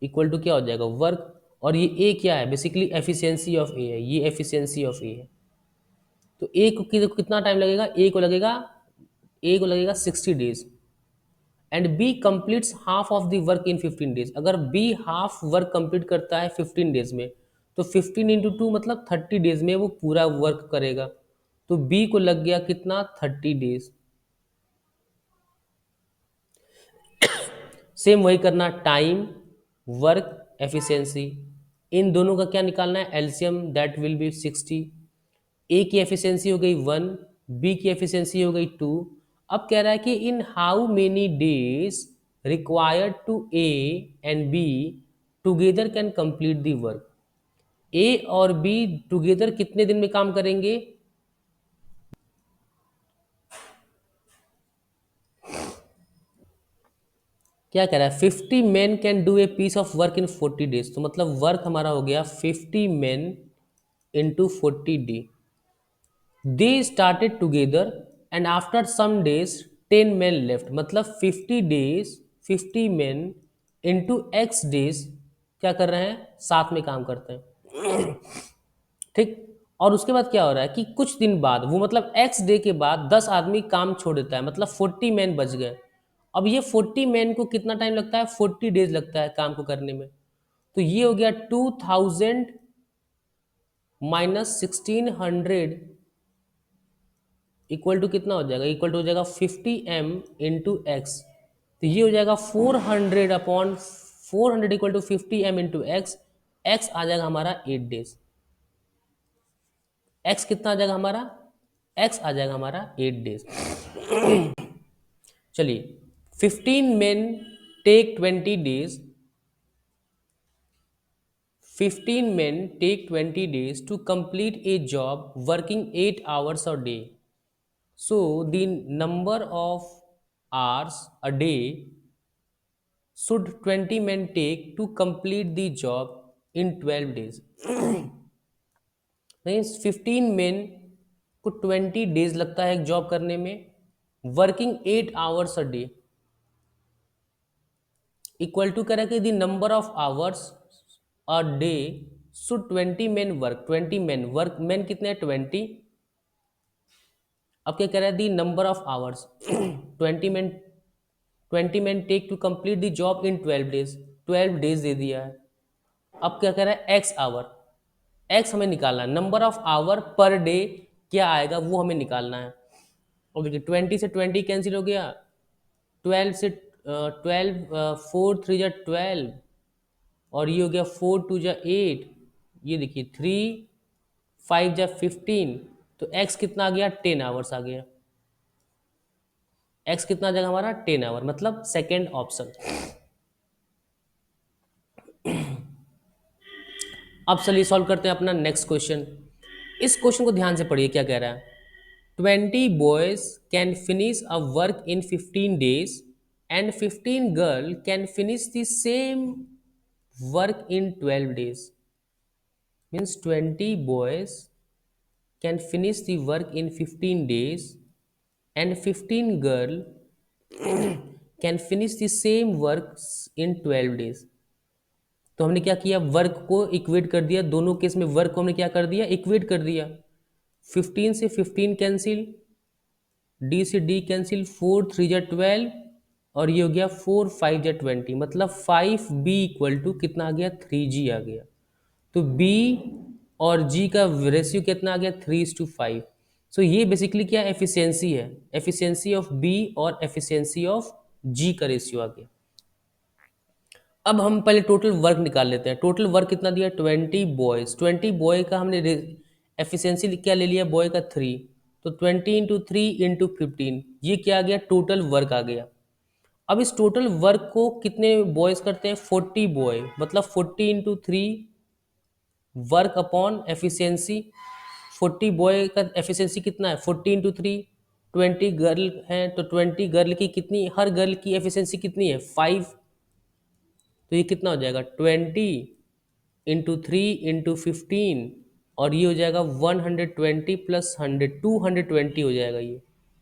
equal to क्या हो जाएगा? वर्क। और ये ए क्या है? बेसिकली एफिशिएंसी ऑफ ए है, ये एफिशिएंसी ऑफ ए है। तो ए को कितना टाइम लगेगा? ए को लगेगा 60 days. And B completes half of the work in 15 days. अगर बी हाफ वर्क कंप्लीट करता है 15 डेज में, तो 15 × 2 मतलब 30 डेज में वो पूरा वर्क करेगा। तो बी को लग गया कितना? 30 डेज। सेम वही करना, टाइम, वर्क, एफिशिएंसी, इन दोनों का क्या निकालना है? LCM, that will B 60। ए की एफिशिएंसी हो गई 1, बी की एफिशिएंसी हो गई 2। अब कह रहा है कि in how many days required to A and B together can complete the work. A और बी टुगेदर कितने दिन में काम करेंगे? क्या कह रहा है? 50 men can do a piece of work in 40 days. तो मतलब वर्क हमारा हो गया 50 men into 40 day. They started together and after some days 10 men left. मतलब 50 days 50 men into X days क्या कर रहे हैं? साथ में काम करते हैं। ठीक। और उसके बाद क्या हो रहा है कि कुछ दिन बाद वो मतलब एक्स डे के बाद 10 आदमी काम छोड़ देता है, मतलब 40 men बच गए। अब ये 40 men को कितना टाइम लगता है? 40 डेज लगता है काम को करने में। तो ये हो गया 2000 माइनस 1600 इक्वल टू कितना हो जाएगा? इक्वल टू हो जाएगा 50m इंटू एक्स। तो ये हो जाएगा 400/400 equal to 50m into x. X आ जाएगा हमारा 8 डेज। एक्स कितना आ जाएगा हमारा? एक्स आ जाएगा हमारा 8 डेज। चलिए 15 men take 20 days. 15 men take 20 days to complete a job working 8 hours a day. So the number of hours a day should 20 men take to complete the job in 12 days. Means 15 men को 20 days लगता है एक जॉब करने में, working 8 hours a day equal to करें कि the number of hours a day should 20 men work. 20 men work, man कितने हैं? 20। अब क्या कह रहा है? The number of hours 20 men 20 men take to complete the job in 12 days. 12 days दे दिया है। अब क्या कह रहा है? X our. एक्स हमें निकालना है, number of hour per day क्या आएगा वो हमें निकालना है। और देखिए 20 से 20 कैंसिल हो गया, 12 से 12 4 3 = 12 और ये हो गया 4 2 = 8। ये देखिए 3 5 = 15। तो एक्स कितना आ गया? 10 आवर्स आ गया। एक्स कितना आ जाएगा हमारा? 10 आवर, मतलब सेकेंड ऑप्शन। अब चलिए सॉल्व करते हैं अपना नेक्स्ट क्वेश्चन। इस क्वेश्चन को ध्यान से पढ़िए क्या कह रहा है। 20 boys can finish a work in 15 days and 15 girl can finish the same work in 12 days। Means 20 boys can finish the work in 15 days and 15 girl can finish the same work in 12 days। तो हमने क्या किया, वर्क को इक्वेट कर दिया, दोनों केस में वर्क को हमने क्या कर दिया, इक्वेट कर दिया। 15 से 15 कैंसिल, डी से डी कैंसिल, 4 3 जा 12, और ये हो गया 4 5 जा 20, मतलब 5b इक्वल टू कितना आ गया, 3g आ गया। तो b और g का रेशियो कितना आ गया, 3:5। सो ये बेसिकली क्या एफिशिएंसी है, एफिशिएंसी ऑफ b और एफिशिएंसी ऑफ g का रेशियो आ गया। अब हम पहले टोटल वर्क निकाल लेते हैं। टोटल वर्क कितना दिया, 20 बॉयज, 20 बॉय का हमने एफिशिएंसी क्या ले लिया, बॉय का 3, तो 20 × 3 × 15, ये क्या आ गया, टोटल वर्क आ गया। अब इस टोटल वर्क को कितने बॉयज करते हैं, 40 बॉय, मतलब 40 × 3 वर्क अपॉन एफिशिएंसी। 40 बॉय का एफिशिएंसी कितना है, 40 × 3, 20 गर्ल हैं तो 20 गर्ल की कितनी, हर गर्ल की एफिशिएंसी कितनी है, 5। तो ये कितना हो जाएगा, 20 × 3 × 15, और ये हो जाएगा 120 प्लस 100, 220 हो जाएगा। ये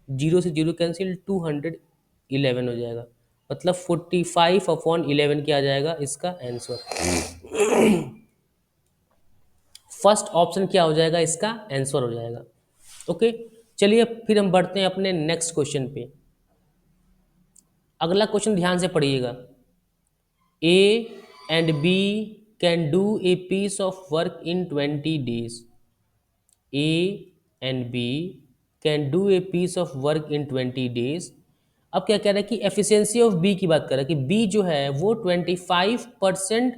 जीरो से जीरो कैंसिल, 211 हो जाएगा, मतलब 45/11 क्या आ जाएगा इसका आंसर। फर्स्ट ऑप्शन क्या हो जाएगा, इसका आंसर हो जाएगा। ओके, चलिए फिर हम बढ़ते हैं अपने नेक्स्ट क्वेश्चन पे। अगला क्वेश्चन ध्यान से पढ़िएगा। A and B can do a piece of work in 20 days। A and B can do a piece of work in 20 days। अब क्या कह रहा है कि एफिशिएंसी ऑफ बी की बात कर रहा है कि बी जो है वो 25%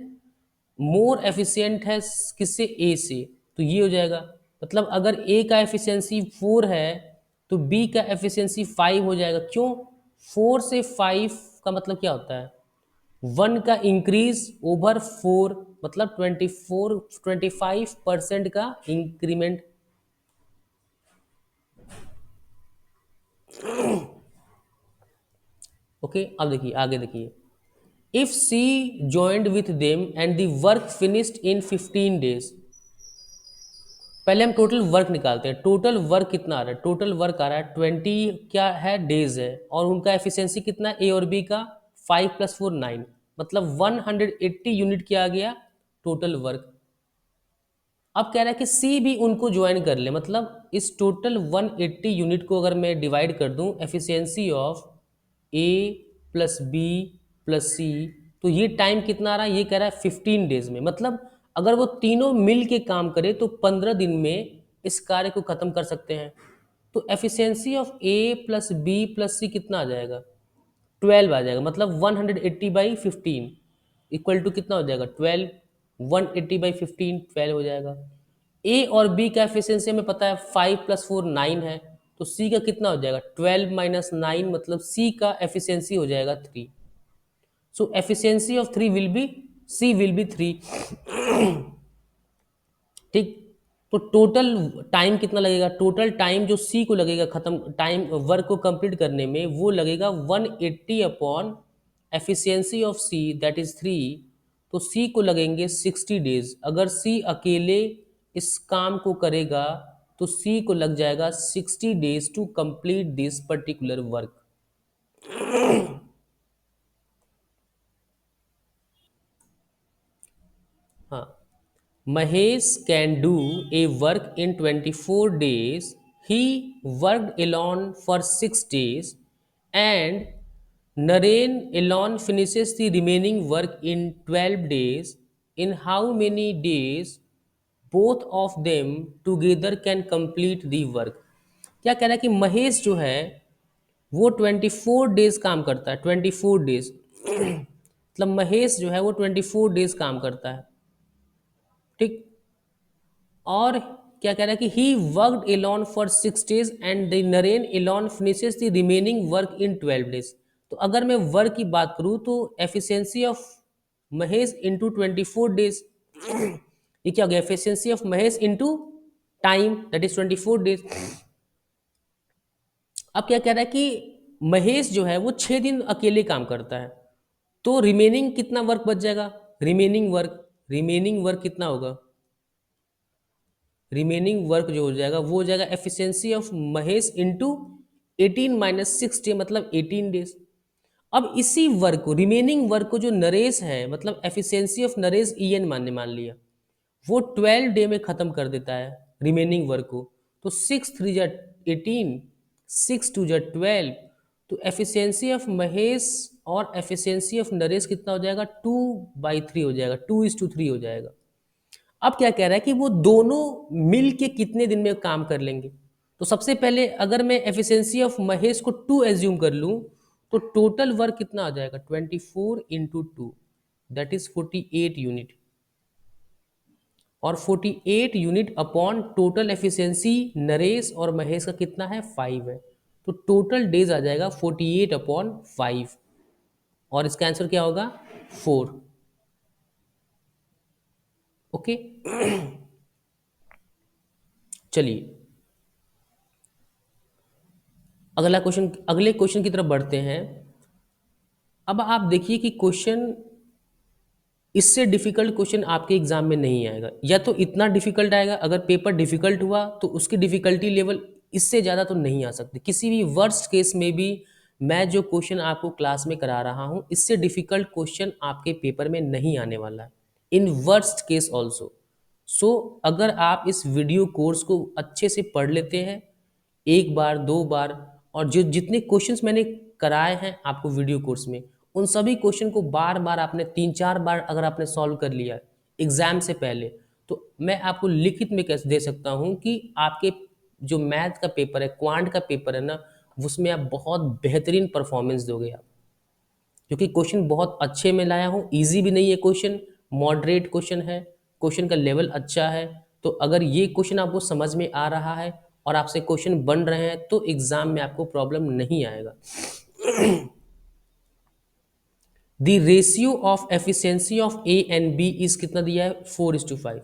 मोर एफिशिएंट है किससे, ए से। तो ये हो जाएगा, मतलब अगर ए का एफिशिएंसी 4 है तो बी का एफिशिएंसी 5 हो जाएगा। क्यों, 4 से 5 का मतलब क्या होता है, 1 का इंक्रीज ओवर 4, मतलब 25% का इंक्रीमेंट। ओके, अब देखिए आगे देखिए। If C joint with them and the work finished in 15 days। पहले हम टोटल वर्क निकालते हैं। टोटल वर्क कितना आ रहा है, टोटल वर्क आ रहा है 20 क्या है, डेज है, और उनका एफिशिएंसी कितना ए और बी का, 5 + 4 9, मतलब 180 यूनिट क्या आ गया, टोटल वर्क। अब कह रहा है कि सी भी उनको ज्वाइन कर ले, मतलब इस टोटल 180 यूनिट को अगर मैं डिवाइड कर दूं efficiency of A plus B plus C, तो ये टाइम कितना आ रहा है, ये कह रहा है 15 days में। मतलब अगर वो तीनों मिल के काम करे तो 15 दिन में इस कार्य को खत्म कर सकते हैं। तो efficiency of A plus B plus C कितना आ जाएगा, 12 आ जाएगा, मतलब 180/15 इक्वल टू कितना हो जाएगा, 12। 180/15 12 हो जाएगा। ए और बी का एफिशिएंसी हमें पता है 5 + 4 9 है, तो सी का कितना हो जाएगा, 12 - 9, मतलब सी का एफिशिएंसी हो जाएगा 3। So efficiency of 3 will be, C will be 3। ठीक, तो टोटल टाइम कितना लगेगा, टोटल टाइम जो सी को लगेगा खत्म टाइम वर्क को कंप्लीट करने में, वो लगेगा 180 upon efficiency of see that is 3। तो सी को लगेंगे 60 डेज। अगर सी अकेले इस काम को करेगा तो सी को लग जाएगा 60 days to complete this particular work. हाँ, Mahesh can do a work in 24 days. He worked alone for 6 days, and Naren alone finishes the remaining work in 12 days. In how many days both of them together can complete the work? क्या कह रहा है कि महेश जो है वो 24 डेज काम करता है, 24 डेज। मतलब महेश जो है वो 24 डेज काम करता है। ठीक, और क्या कह रहा है कि he worked alone for 6 days and the Naren alone finishes the remaining work in 12 days। तो अगर मैं वर्क की बात करूं तो efficiency of Mahesh into 24 days, ये क्या हो गया, efficiency of Mahesh into time that is 24 days. अब क्या कह रहा है कि महेश जो है वो 6 दिन अकेले काम करता है, तो रिमेनिंग कितना वर्क बच जाएगा, रिमेनिंग वर्क कितना होगा, रिमेनिंग वर्क जो हो जाएगा वो हो जाएगा एफिशिएंसी ऑफ महेश इंटू 18 - 60, मतलब 18 डेज। अब इसी वर्क को, रिमेनिंग वर्क को जो नरेश है, मतलब एफिशिएंसी ऑफ नरेश EN मान लिया, वो 12 डे में खत्म कर देता है रिमेनिंग वर्क को। तो 6 3 जा 18, 6 2 जा 12, तो एफिशिएंसी ऑफ महेश और एफिशिएंसी ऑफ नरेश कितना हो जाएगा, 2/3 हो जाएगा, 2:3 हो जाएगा। अब क्या कह रहा है कि वो दोनों मिल के कितने दिन में काम कर लेंगे। तो सबसे पहले अगर मैं एफिशिएंसी ऑफ महेश को 2 एज्यूम कर लूं, तो टोटल वर्क कितना आ जाएगा, 24 × 2, दैट इज 48 यूनिट। और 48 unit upon total efficiency Naresh और महेश का कितना है, 5 है। तो टोटल डेज आ जाएगा 48/5, और इसका आंसर क्या होगा, 4। ओके। चलिए अगले क्वेश्चन की तरफ बढ़ते हैं। अब आप देखिए कि क्वेश्चन, इससे डिफिकल्ट क्वेश्चन आपके एग्जाम में नहीं आएगा, या तो इतना डिफिकल्ट आएगा, अगर पेपर डिफिकल्ट हुआ तो उसकी डिफिकल्टी लेवल इससे ज़्यादा तो नहीं आ सकती। किसी भी वर्स्ट केस में भी मैं जो क्वेश्चन आपको क्लास में करा रहा हूँ, इससे डिफिकल्ट क्वेश्चन आपके पेपर में नहीं आने वाला है, इन वर्स्ट केस ऑल्सो। सो अगर आप इस वीडियो कोर्स को अच्छे से पढ़ लेते हैं, एक बार, दो बार, और जो जितने क्वेश्चंस मैंने कराए हैं आपको वीडियो कोर्स में, उन सभी क्वेश्चन को बार बार आपने 3 4 बार अगर आपने सॉल्व कर लिया एग्जाम से पहले, तो मैं आपको लिखित में कैसे दे सकता हूं कि आपके जो मैथ का पेपर है, क्वांट का पेपर है ना, उसमें आप बहुत बेहतरीन परफॉर्मेंस दोगे आप। क्योंकि क्वेश्चन बहुत अच्छे में लाया हूँ, इजी भी नहीं है क्वेश्चन, मॉडरेट क्वेश्चन है, क्वेश्चन का लेवल अच्छा है। तो अगर ये क्वेश्चन आपको समझ में आ रहा है और आपसे क्वेश्चन बन रहे हैं, तो एग्जाम में आपको प्रॉब्लम नहीं आएगा। The ratio of efficiency of A and B is कितना दिया है, 4:5।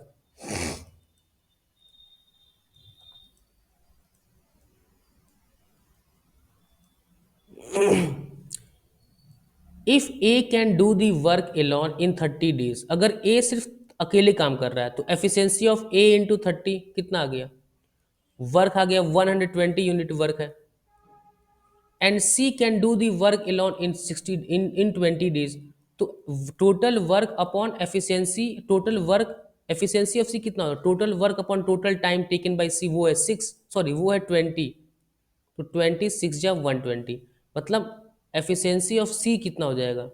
If A can do the work alone in 30 days, अगर ए सिर्फ अकेले काम कर रहा है, तो एफिशिएंसी ऑफ ए इंटू 30 कितना आ गया, वर्क आ गया 120 यूनिट वर्क है। And C can do the work alone in 60 in 20 days, तो total work upon efficiency, total work efficiency of C कितना होगा, total work upon total time taken by C, वो है 6, सॉरी वो है 20। तो 26 × 120, मतलब एफिशिएंसी ऑफ सी कितना हो जाएगा,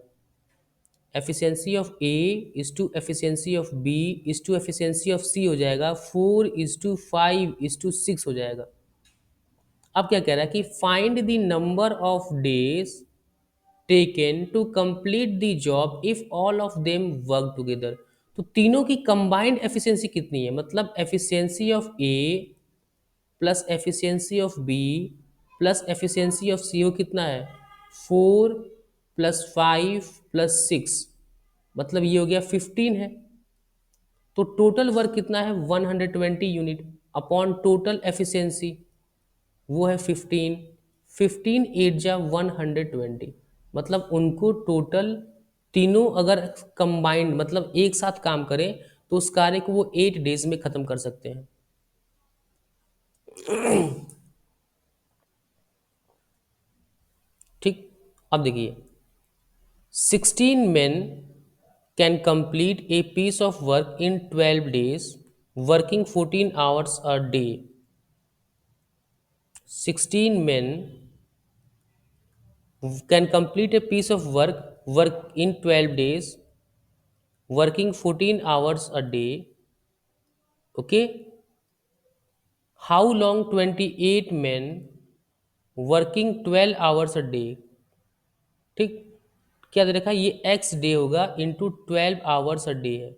efficiency of A is to efficiency of B is to efficiency of C हो जाएगा 4:5:6 हो जाएगा। अब क्या कह रहा है कि find the number of days taken to complete the job if all of them work together. तो तीनों की कंबाइंड एफिशिएंसी कितनी है, मतलब efficiency of A plus efficiency of B plus efficiency of C, वो कितना है, 4 + 5 + 6, मतलब ये हो गया 15 है। तो टोटल वर्क कितना है, 120 यूनिट अपॉन टोटल एफिशिएंसी, वो है 15। 15 × 8 = 120, मतलब उनको टोटल तीनों अगर कंबाइंड, मतलब एक साथ काम करें, तो उस कार्य को वो 8 डेज में खत्म कर सकते हैं। ठीक। अब देखिए, 16 men can complete a piece of work in 12 days, working 14 hours a day. 16 men can complete a piece of work in 12 days, working 14 hours a day. Okay. How long 28 men working 12 hours a day? ठीक। क्या दे रखा है, ये x डे होगा इंटू 12 आवर्स अ डे है।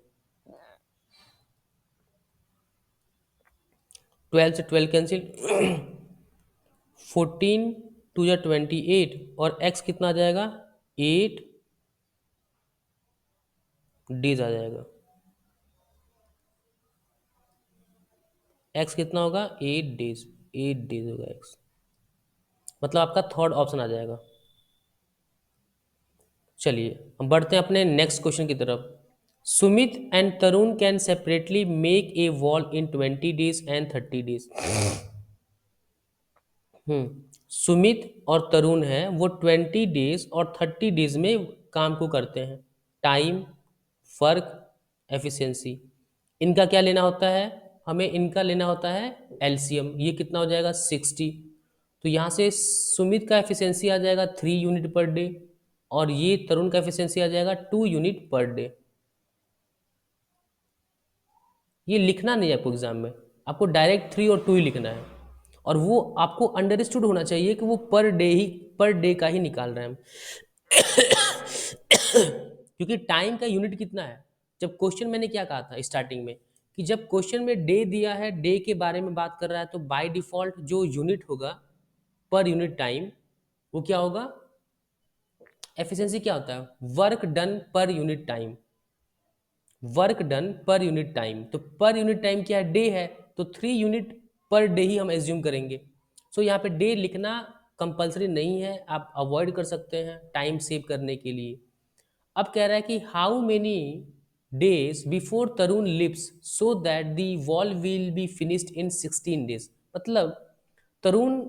12 से 12 कैंसिल, 14 × 2 = 28, और x कितना आ जाएगा, 8 डेज आ जाएगा। x कितना होगा, 8 डेज, 8 डेज होगा x, मतलब आपका थर्ड ऑप्शन आ जाएगा। चलिए हम बढ़ते हैं अपने नेक्स्ट क्वेश्चन की तरफ। Sumit and Tarun can separately make a wall in 20 days and 30 days। Sumit और तरुण है वो 20 डेज और 30 डेज में काम को करते हैं। टाइम, फर्क, एफिशिएंसी, इनका क्या लेना होता है? हमें इनका लेना होता है एलसीएम। ये कितना हो जाएगा? 60। तो यहाँ से सुमित का एफिशिएंसी आ जाएगा 3 यूनिट पर डे, और ये तरुण का एफिशिएंसी आ जाएगा 2 यूनिट पर डे। ये लिखना नहीं है आपको एग्जाम में, आपको डायरेक्ट 3 और 2 ही लिखना है। और वो आपको अंडरस्टूड होना चाहिए कि वो पर डे का ही निकाल रहे हैं हम। क्योंकि टाइम का यूनिट कितना है? जब क्वेश्चन, मैंने क्या कहा था स्टार्टिंग में, कि जब क्वेश्चन में डे दिया है, डे के बारे में बात कर रहा है, तो बाय डिफॉल्ट जो यूनिट होगा पर यूनिट टाइम, वो क्या होगा? एफिशिएंसी क्या होता है? Work done per unit time. Work done per unit time, तो पर यूनिट टाइम क्या है? डे है, तो 3 यूनिट पर डे ही हम एज्यूम करेंगे। सो यहाँ पे डे लिखना कंपलसरी नहीं है, आप अवॉइड कर सकते हैं टाइम सेव करने के लिए। अब कह रहा है कि how many days before Tarun lips so that the wall will be finished in 16 days. मतलब तरुण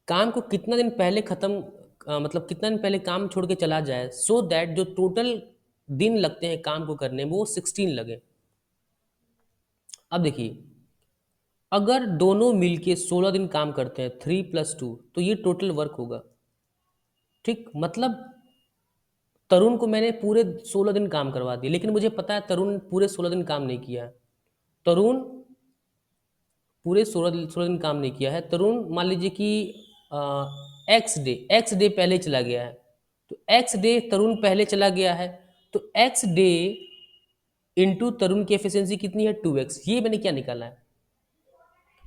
काम को कितना दिन पहले खत्म, मतलब कितना दिन पहले काम छोड़ के चला जाए, सो दैट जो टोटल दिन लगते हैं काम को करने में वो 16 लगे। अब देखिए, अगर दोनों मिलके 16 दिन काम करते हैं, 3 + 2, तो ये टोटल वर्क होगा। ठीक, मतलब तरुण को मैंने पूरे 16 दिन काम करवा दिया, लेकिन मुझे पता है तरुण पूरे 16 दिन काम नहीं किया है। तरुण पूरे 16 दिन काम नहीं किया है। तरुण मान लीजिए कि एक्स डे पहले चला गया है, तो एक्स डे तरुण पहले चला गया है, तो एक्स डे इंटू तरुण की एफिशिएंसी कितनी है? 2x। ये मैंने क्या निकाला है?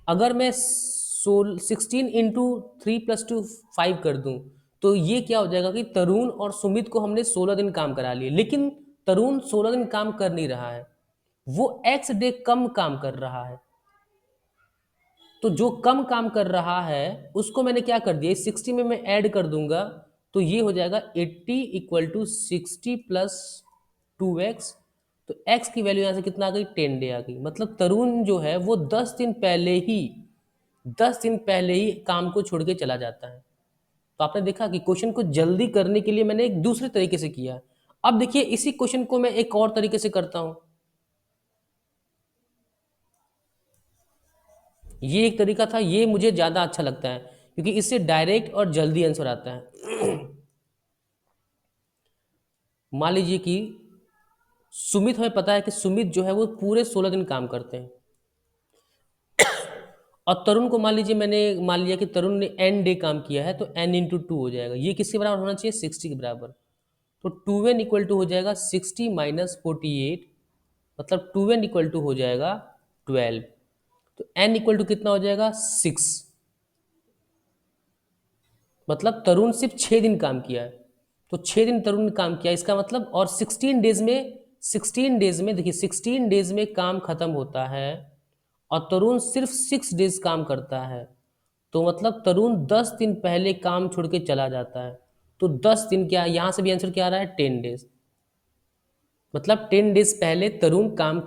अगर मैं 16 × 3 + 2 5 कर दूं, तो ये क्या हो जाएगा कि तरुण और सुमित को हमने 16 दिन काम करा लिए, लेकिन तरुण 16 दिन काम कर नहीं रहा है, वो एक्स डे कम काम कर रहा है। तो जो कम काम कर रहा है उसको मैंने क्या कर दिया, इस 60 में मैं ऐड कर दूंगा, तो ये हो जाएगा 80 = 60 + 2x। तो x की वैल्यू यहाँ से कितना आ गई? 10 डे आ गई। मतलब तरुण जो है वो 10 दिन पहले ही काम को छोड़ के चला जाता है। तो आपने देखा कि क्वेश्चन को जल्दी करने के लिए मैंने एक दूसरे तरीके से किया। अब देखिए इसी क्वेश्चन को मैं एक और तरीके से करता हूं। ये एक तरीका था, ये मुझे ज़्यादा अच्छा लगता है क्योंकि इससे डायरेक्ट और जल्दी आंसर आता है। मान लीजिए कि सुमित, हमें पता है कि सुमित जो है वो पूरे 16 दिन काम करते हैं, और तरुण को मान लीजिए, मैंने मान लिया कि तरुण ने n डे काम किया है, तो n × 2 हो जाएगा। ये किसके बराबर होना चाहिए? 60 के बराबर। तो 2n = हो जाएगा 60 - 48, मतलब 2n = हो जाएगा 12। तो n = कितना हो जाएगा? 6। मतलब तरुण सिर्फ 6 दिन काम किया है, तो 6 दिन तरुण ने काम किया, इसका मतलब, और 16 डेज में देखिए 16 डेज में काम खत्म होता है, और तरुण सिर्फ 6 डेज काम करता है, तो मतलब तरुण 10 दिन पहले काम छोड़ के चला जाता है। तो 10 दिन क्या, यहाँ से भी आंसर क्या आ रहा है? 10 डेज। मतलब 10 डेज पहले तरुण काम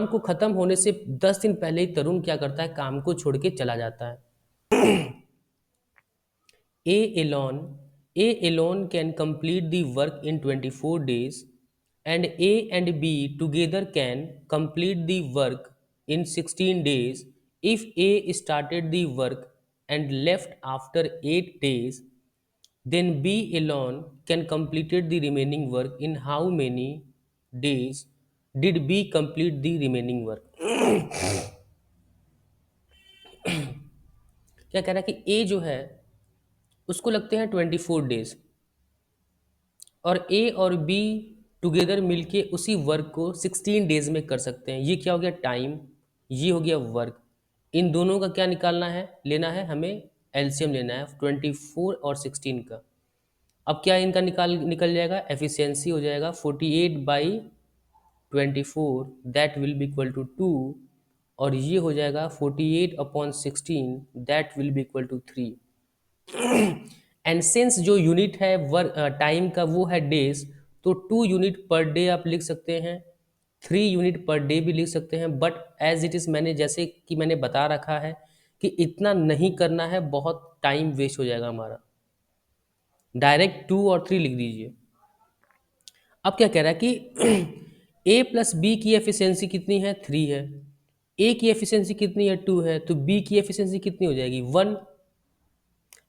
को खत्म होने से 10 दिन पहले ही तरुण क्या करता है? काम को छोड़ के चला जाता है। A alone can complete the work in 24 days, and A and B together can complete the work in 16 days. If A started the work and left after 8 days, then B alone can completed the remaining work in how many days did B complete the remaining work? क्या कह रहा है कि A जो है उसको लगते हैं 24 डेज, और ए और बी टुगेदर मिलके उसी वर्क को 16 डेज में कर सकते हैं। ये क्या हो गया? टाइम। ये हो गया वर्क। इन दोनों का क्या निकालना है? लेना है हमें एलसीएम लेना है 24 और 16 का। अब क्या इनका निकल जाएगा? एफिशिएंसी हो जाएगा 48/24, that will be equal to 2, और ये हो जाएगा 48/16, that will be equal to 3। And since जो यूनिट है वर्क टाइम का वो है डेज, तो 2 यूनिट पर डे आप लिख सकते हैं, 3 यूनिट पर डे भी लिख सकते हैं, बट एज इट इज़ मैंने जैसे कि मैंने बता रखा है कि इतना नहीं करना है, बहुत टाइम वेस्ट हो जाएगा हमारा। डायरेक्ट 2 और 3 लिख दीजिए। अब क्या कह रहा है कि ए प्लस बी की एफिशिएंसी कितनी है, 3 है। ए की एफिशिएंसी कितनी है, 2 है। तो बी की एफिशिएंसी कितनी हो जाएगी, 1।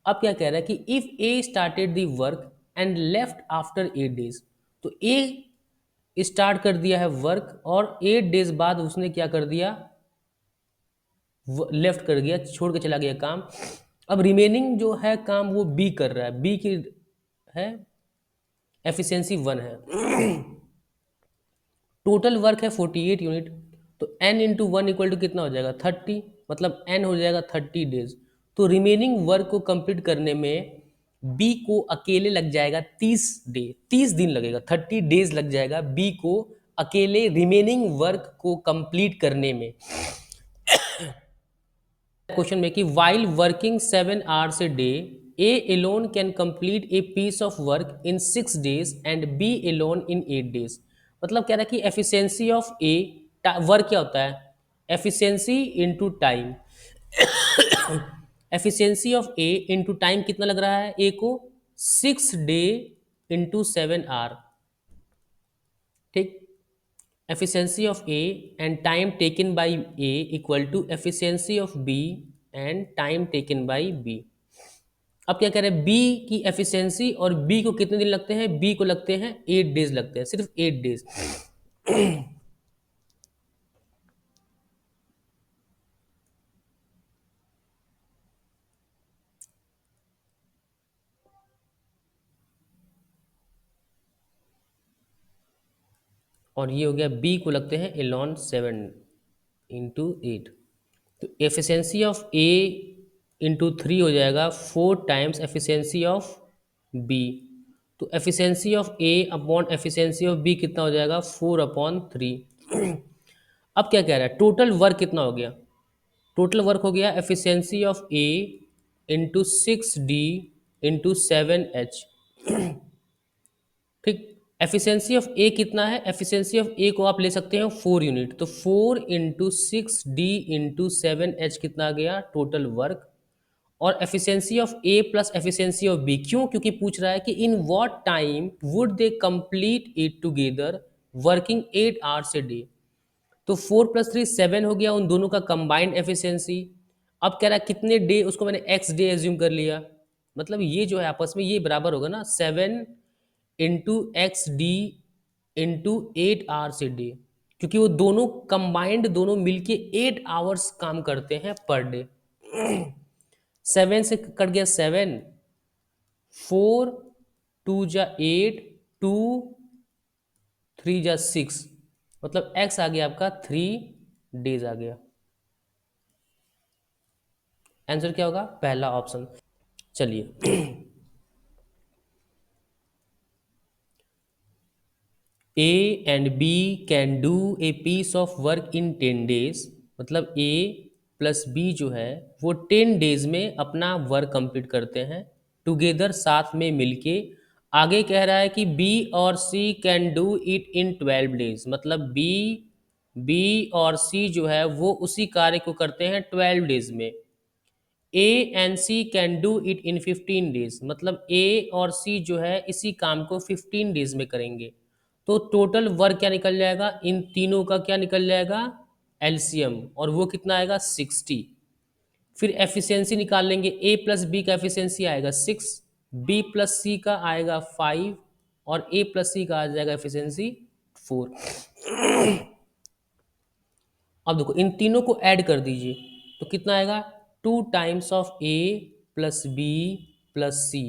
अब क्या कह रहा है कि if A started the work and left after 8 days, तो ए स्टार्ट कर दिया है वर्क और 8 डेज बाद उसने क्या कर दिया, लेफ्ट कर गया, छोड़ के चला गया काम। अब रिमेनिंग जो है काम वो बी कर रहा है, बी की है एफिशिएंसी 1 है। टोटल वर्क है 48 यूनिट, तो n into one equal to कितना हो जाएगा, 30, मतलब n हो जाएगा 30 डेज। तो रिमेनिंग वर्क को कंप्लीट करने में b को अकेले लग जाएगा 30 डे, 30 दिन लगेगा, 30 डेज लग जाएगा b को अकेले रिमेनिंग वर्क को कंप्लीट करने में। क्वेश्चन में कि while working 7 hours a day, A alone can complete a piece of work in 6 days and B alone in 8 days। मतलब कह रहा है कि efficiency of A, वर्क क्या होता है, efficiency into time. efficiency of A into time कितना लग रहा है A को, 6 डे इंटू 7 आवर। ठीक, efficiency of A and time taken by A equal to efficiency of B and time taken by B। अब क्या कह रहे हैं, B की efficiency और B को कितने दिन लगते हैं, B को लगते हैं 8 डेज लगते हैं, सिर्फ 8 डेज। और ये हो गया B को लगते हैं एलॉन 7 इंटू 8। तो एफिशिएंसी ऑफ A इंटू 3 हो जाएगा 4 टाइम्स एफिशिएंसी ऑफ B। तो efficiency of A upon efficiency of B कितना हो जाएगा, 4/3। अब क्या कह रहा है, टोटल वर्क कितना हो गया, टोटल वर्क हो गया efficiency of A into 6D into 7H। ठीक, एफिशिएंसी ऑफ ए कितना है, एफिशिएंसी ऑफ ए को आप ले सकते हैं 4 यूनिट, तो 4 इंटू 6D इंटू 7H कितना आ गया, टोटल वर्क। और efficiency of A plus efficiency of B, क्यों, क्योंकि पूछ रहा है कि in what time would they complete it together working 8 hours a day. तो 4 + 3 7 हो गया उन दोनों का कंबाइंड एफिशिएंसी। अब कह रहा है कितने डे, उसको मैंने एक्स डे एज्यूम कर लिया, मतलब ये जो है आपस में ये बराबर होगा ना 7 × XD into 8 hours a day, क्योंकि वो दोनों कंबाइंड दोनों मिलके 8 आवर्स काम करते हैं पर डे। 7 से कट गया 7, 4 × 2 = 8, 2 × 3 = 6, मतलब x आ गया आपका 3 डेज आ गया। आंसर क्या होगा, पहला ऑप्शन। चलिए, A and B can do a piece of work in 10 days, मतलब A प्लस B जो है वो 10 डेज में अपना वर्क कंप्लीट करते हैं टुगेदर, साथ में मिलके। आगे कह रहा है कि B और C can do it in 12 days, मतलब B और C जो है वो उसी कार्य को करते हैं 12 डेज में। A and C can do it in 15 days, मतलब A और C जो है इसी काम को 15 डेज में करेंगे। तो टोटल वर्क क्या निकल जाएगा, इन तीनों का क्या निकल जाएगा, एलसीएम, और वो कितना आएगा 60। फिर एफिशिएंसी निकाल लेंगे, A प्लस बी का एफिशिएंसी आएगा 6, B प्लस C का आएगा 5 और A प्लस C का आ जाएगा एफिशिएंसी 4। अब देखो इन तीनों को ऐड कर दीजिए तो कितना आएगा, 2 times of A plus B plus C।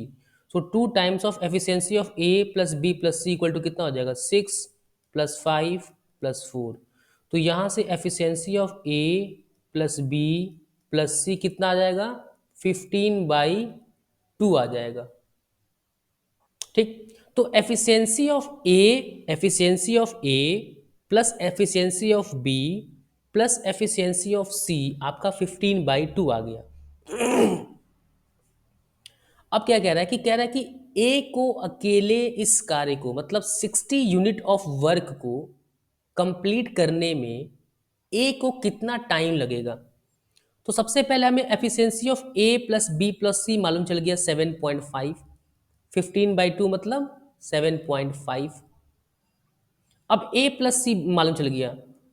So 2 times of efficiency of A plus B plus C equal to कितना हो जाएगा, 6 + 5 + 4। तो यहाँ से efficiency of A plus B plus C कितना आ जाएगा, 15/2 आ जाएगा। ठीक, तो efficiency of A plus efficiency of B plus efficiency of C आपका 15/2 आ गया। अब क्या कह रहा है कि कह रहा है कि ए को अकेले इस कार्य को, मतलब 60 यूनिट ऑफ वर्क को कंप्लीट करने में ए को कितना टाइम लगेगा। तो सबसे पहले हमें efficiency of A plus B plus C मालूम चल गया 7.5, 15/2 मतलब 7.5। अब ए प्लस सी मालूम चल गया,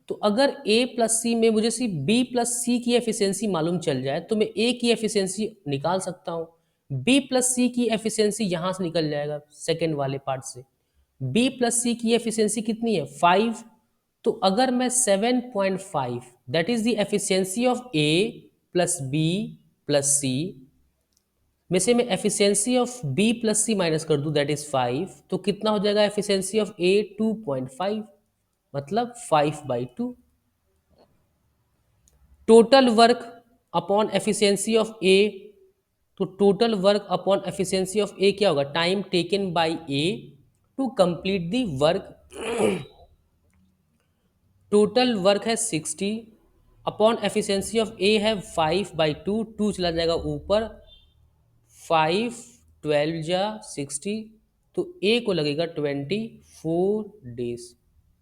तो अगर ए प्लस सी में मुझे सिर्फ बी प्लस सी की एफिशिएंसी मालूम चल जाए तो मैं ए की एफिशिएंसी निकाल सकता हूँ। बी प्लस सी की एफिशिएंसी यहाँ से निकल जाएगा सेकेंड वाले पार्ट से। बी प्लस सी की एफिशिएंसी कितनी है 5। तो अगर मैं 7.5 that is the efficiency of A plus B plus C में से मैं efficiency of B plus C minus कर दूं दैट इज 5, तो कितना हो जाएगा एफिशिएंसी ऑफ ए 2.5 मतलब 5/2। Total work upon efficiency of A, तो total work upon efficiency of A क्या होगा time taken by A to complete the work. Total work है 60 अपॉन एफिशिएंसी ऑफ ए है 5/2, 2 चला जाएगा ऊपर, 5 12 जा 60, तो ए को लगेगा 24 डेज।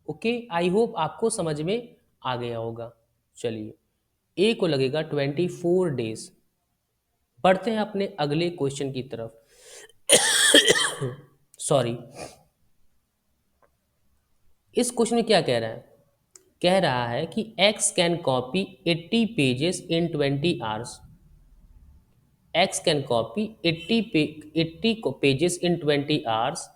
ओके, आई होप आपको समझ में आ गया होगा। चलिए, ए को लगेगा 24 डेज। बढ़ते हैं अपने अगले क्वेश्चन की तरफ। सॉरी, इस क्वेश्चन में क्या कह रहा है? कह रहा है कि x can copy 80 pages in 20 hours. X can copy 80 pages in 20 hours.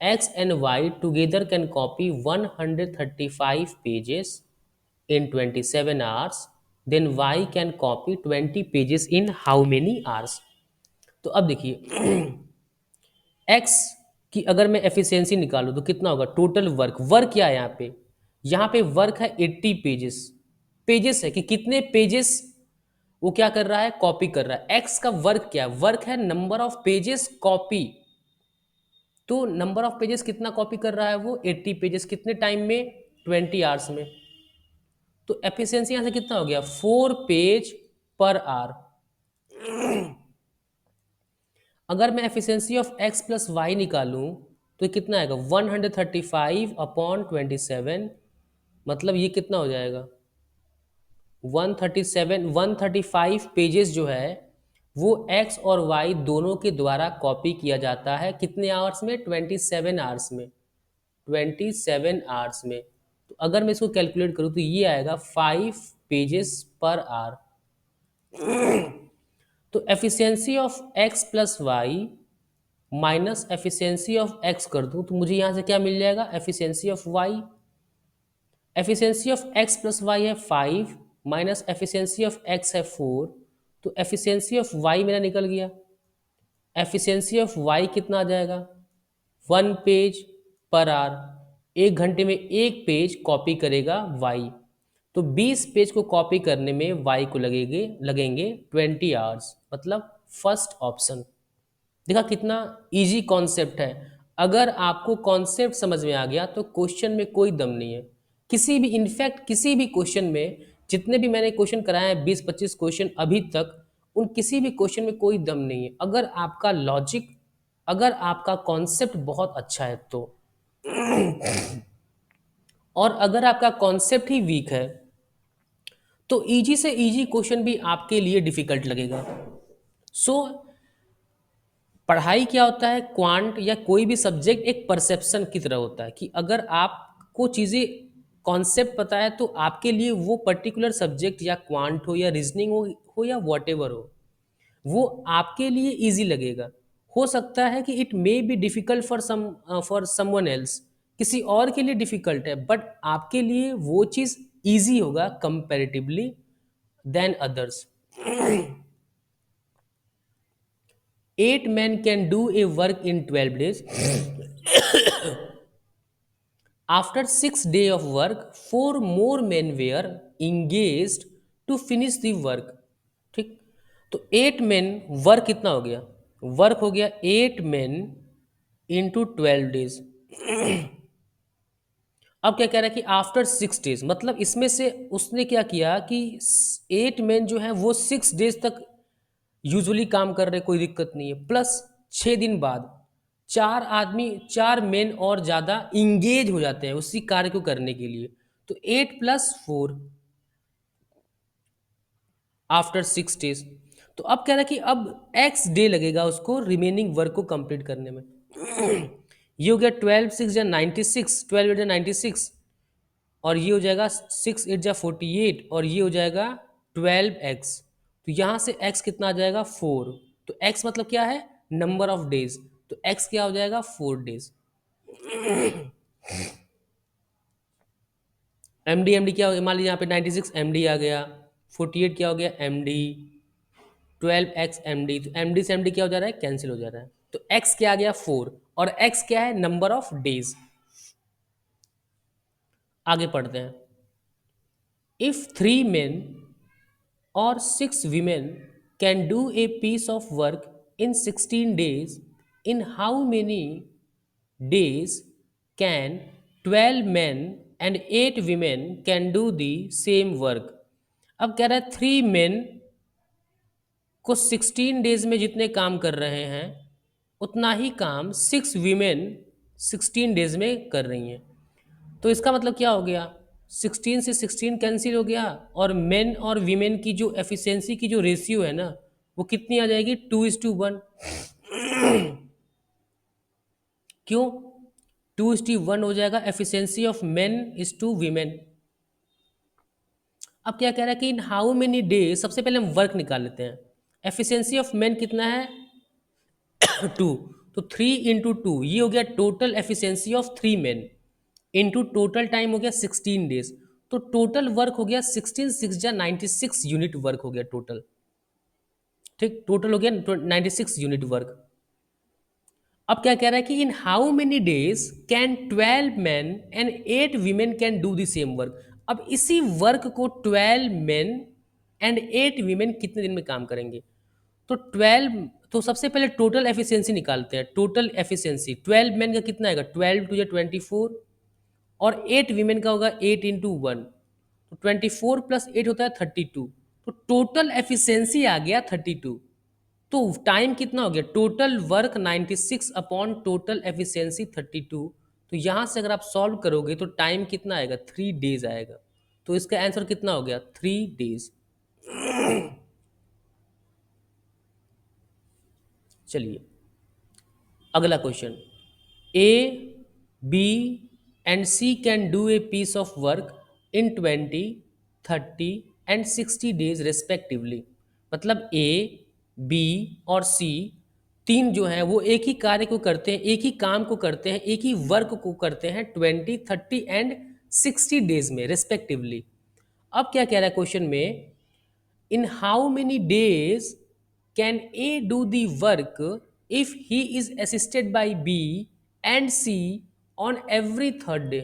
X and Y together can copy 135 pages in 27 hours. Then Y can copy 20 pages in how many hours? तो अब देखिए x की अगर मैं एफिशिएंसी निकालूं तो कितना होगा टोटल वर्क। वर्क क्या है यहाँ पे वर्क है 80 पेजेस। पेजेस है कि कितने पेजेस वो क्या कर रहा है कॉपी कर रहा है। एक्स का वर्क क्या है? वर्क है नंबर ऑफ पेजेस कॉपी। तो नंबर ऑफ पेजेस कितना कॉपी कर रहा है वो 80 पेजेस। कितने टाइम में 20 आवर्स में। तो एफिशिएंसी यहां से कितना हो गया 4 पेज पर आवर। अगर मैं efficiency of X plus Y निकालूं तो कितना आएगा 135 अपॉन 27 मतलब ये कितना हो जाएगा 135 पेजेस जो है वो x और y दोनों के द्वारा कॉपी किया जाता है। कितने आवर्स में 27 आवर्स में। 27 आवर्स में। तो अगर मैं इसको कैलकुलेट करूं तो ये आएगा 5 पेजेस पर आवर। तो efficiency of x plus y minus efficiency of x कर दूं तो मुझे यहां से क्या मिल जाएगा efficiency of y। Efficiency of x plus Y है 5 माइनस एफिशिएंसी ऑफ x है 4, तो एफिशिएंसी ऑफ y मेरा निकल गया। एफिशिएंसी ऑफ y कितना आ जाएगा 1 पेज पर आवर। 1 घंटे में 1 पेज कॉपी करेगा y, तो 20 पेज को कॉपी करने में y को लगेंगे 20 आवर्स मतलब फर्स्ट ऑप्शन। देखा कितना इजी कॉन्सेप्ट है। अगर आपको कॉन्सेप्ट समझ में आ गया तो क्वेश्चन में कोई दम नहीं है। किसी भी इनफैक्ट किसी भी क्वेश्चन में जितने भी मैंने क्वेश्चन कराए हैं 20-25 क्वेश्चन अभी तक, उन किसी भी क्वेश्चन में कोई दम नहीं है। अगर आपका लॉजिक अगर आपका कॉन्सेप्ट बहुत अच्छा है तो, और अगर आपका कॉन्सेप्ट ही वीक है तो इजी से इजी क्वेश्चन भी आपके लिए डिफिकल्ट लगेगा। सो पढ़ाई क्या होता है क्वांट या कोई भी सब्जेक्ट एक परसेप्शन की तरह होता है कि अगर आपको चीज़ें कॉन्सेप्ट पता है तो आपके लिए वो पर्टिकुलर सब्जेक्ट या क्वांट हो या रीजनिंग हो या वॉटेवर हो वो आपके लिए इजी लगेगा। हो सकता है कि it may be difficult for someone else, किसी और के लिए डिफिकल्ट है बट आपके लिए वो चीज़ इजी होगा comparatively than others. 8 men can do a work in 12 days. After 6 days of work, 4 more men were engaged to finish the work. ठीक, तो 8 men वर्क कितना हो गया वर्क हो गया 8 men इंटू 12 डेज। अब क्या कह रहा है कि आफ्टर 6 डेज मतलब इसमें से उसने क्या किया कि 8 men जो है वो 6 डेज तक यूजुअली काम कर रहे कोई दिक्कत नहीं है, प्लस 6 दिन बाद 4 मेन और ज़्यादा इंगेज हो जाते हैं उसी कार्य को करने के लिए। तो 8 + 4 आफ्टर 6 डेज। तो अब कह रहा है कि अब एक्स डे लगेगा उसको रिमेनिंग वर्क को कंप्लीट करने में। ये हो गया 12 6 या 96, 12 8 या 96, और ये हो जाएगा 6 8 या 48, और ये हो जाएगा 12x। तो यहाँ से x कितना आ जाएगा 4। तो x मतलब क्या है, नंबर ऑफ डेज। तो x क्या हो जाएगा 4 डेज। एम डी क्या हो गया, मान लीजिए यहाँ पे 96 एम डी आ गया, 48 क्या हो गया M D, 12x M D. तो एम डी से एम डी क्या हो जा रहा है, कैंसिल हो जा रहा है। तो x क्या आ गया 4, और x क्या है, नंबर ऑफ डेज। आगे पढ़ते हैं। If 3 men or 6 women can do a piece of work in 16 days, in how many days can 12 men and 8 women can do the same work? अब कह रहा है 3 men को 16 डेज में जितने काम कर रहे हैं उतना ही काम 6 women 16 डेज में कर रही हैं। तो इसका मतलब क्या हो गया, 16 से 16 कैंसिल हो गया, और मेन और वीमेन की जो एफिशिएंसी की जो रेशियो है ना, वो कितनी आ जाएगी, 2:1। क्यों 2:1 हो जाएगा, efficiency of men is to women. अब क्या कह रहा है कि इन हाउ मेनी डेज, सबसे पहले हम वर्क निकाल लेते हैं। एफिशिएंसी ऑफ मेन कितना है 2, तो 3 × 2 ये हो गया total efficiency of 3 men, into total time हो गया 16 डेज। तो टोटल वर्क हो गया 16 6 या 96 यूनिट वर्क हो गया टोटल। ठीक, टोटल हो गया 96 यूनिट वर्क। अब क्या कह रहा है कि in how many days can 12 men and 8 women can do the same work. अब इसी वर्क को 12 men एंड 8 women कितने दिन में काम करेंगे। तो 12, तो सबसे पहले टोटल एफिशिएंसी निकालते हैं। टोटल एफिशिएंसी 12 men का कितना आएगा, 12 × 2 = 24, और 8 women का होगा 8 × 1, तो 24 + 8 होता है 32। तो टोटल एफिशिएंसी आ गया 32। तो टाइम कितना हो गया, total work 96 upon total efficiency 32। तो यहाँ से अगर आप सॉल्व करोगे तो टाइम कितना आएगा, 3 डेज आएगा। तो इसका आंसर कितना हो गया, 3 डेज। चलिए अगला question. A, B and C can do a piece of work in 20, 30 and 60 days respectively. मतलब ए, बी और सी तीन जो है वो एक ही कार्य को करते हैं, एक ही काम को करते हैं, एक ही वर्क को करते हैं 20, 30 एंड 60 डेज में रेस्पेक्टिवली। अब क्या कह रहा है क्वेश्चन में, in how many days can A do the work if he is assisted by B and C on every third day?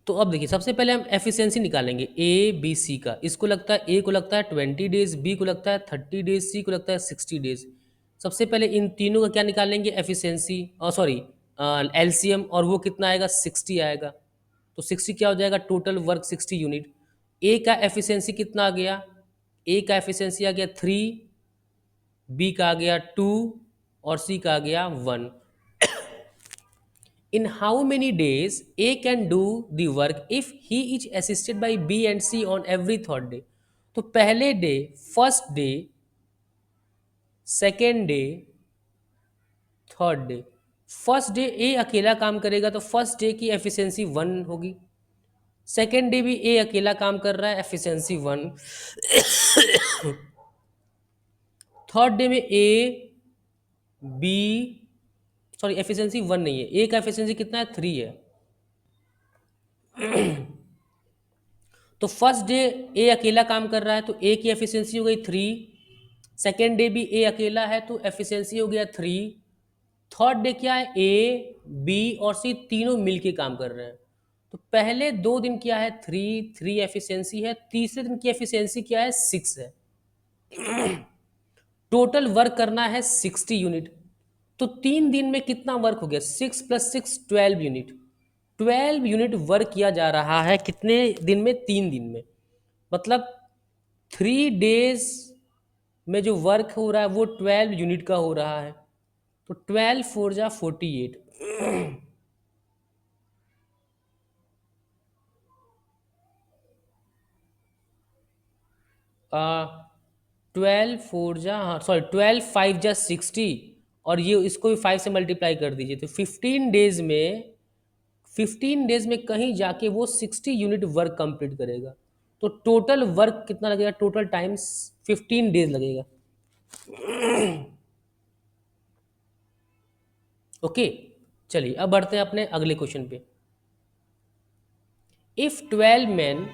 तो अब देखिए सबसे पहले हम एफिशिएंसी निकालेंगे ए बी सी का। इसको लगता है, ए को लगता है 20 डेज, बी को लगता है 30 डेज, सी को लगता है 60 डेज। सबसे पहले इन तीनों का क्या निकालेंगे, एफिशिएंसी, और सॉरी एलसीएम, और वो कितना आएगा 60 आएगा। तो 60 क्या हो जाएगा, टोटल वर्क 60 यूनिट। ए का एफिशिएंसी कितना आ गया, ए का एफिशिएंसी आ गया 3, बी का आ गया 2, और सी का आ गया 1। In how many days A can do the work if he is assisted by B and C on every third day? तो पहले day, first day, second day, third day. First day ए अकेला काम करेगा तो फर्स्ट डे की एफिशिएंसी 1 होगी। सेकेंड डे भी ए अकेला काम कर रहा है, एफिशिएंसी 1। थर्ड डे में ए, बी, सॉरी एफिशिएंसी 1 नहीं है, ए का एफिशिएंसी कितना है 3 है। तो फर्स्ट डे ए अकेला काम कर रहा है तो ए की एफिशिएंसी हो गई 3। सेकेंड डे भी ए अकेला है तो एफिशिएंसी हो गया 3। थर्ड डे क्या है, ए, बी और सी तीनों मिलके काम कर रहे हैं। तो पहले 2 दिन क्या है, 3 एफिशिएंसी है। तीसरे दिन की एफिशिएंसी क्या है, 6 है। टोटल वर्क करना है 60 यूनिट। तो 3 दिन में कितना वर्क हो गया, 6 + 6 12 यूनिट। 12 यूनिट वर्क किया जा रहा है कितने दिन में, 3 दिन में। मतलब 3 डेज में जो वर्क हो रहा है वो 12 यूनिट का हो रहा है। तो 12 4 जा 48। 12 फोर जा, हाँ सॉरी 12 फाइव जा 60, और ये इसको भी 5 से मल्टीप्लाई कर दीजिए, तो 15 डेज में कहीं जाके वो 60 यूनिट वर्क कंप्लीट करेगा। तो टोटल वर्क कितना लगेगा, टोटल टाइम्स 15 डेज लगेगा। ओके, चलिए अब बढ़ते हैं अपने अगले क्वेश्चन पे। इफ 12 men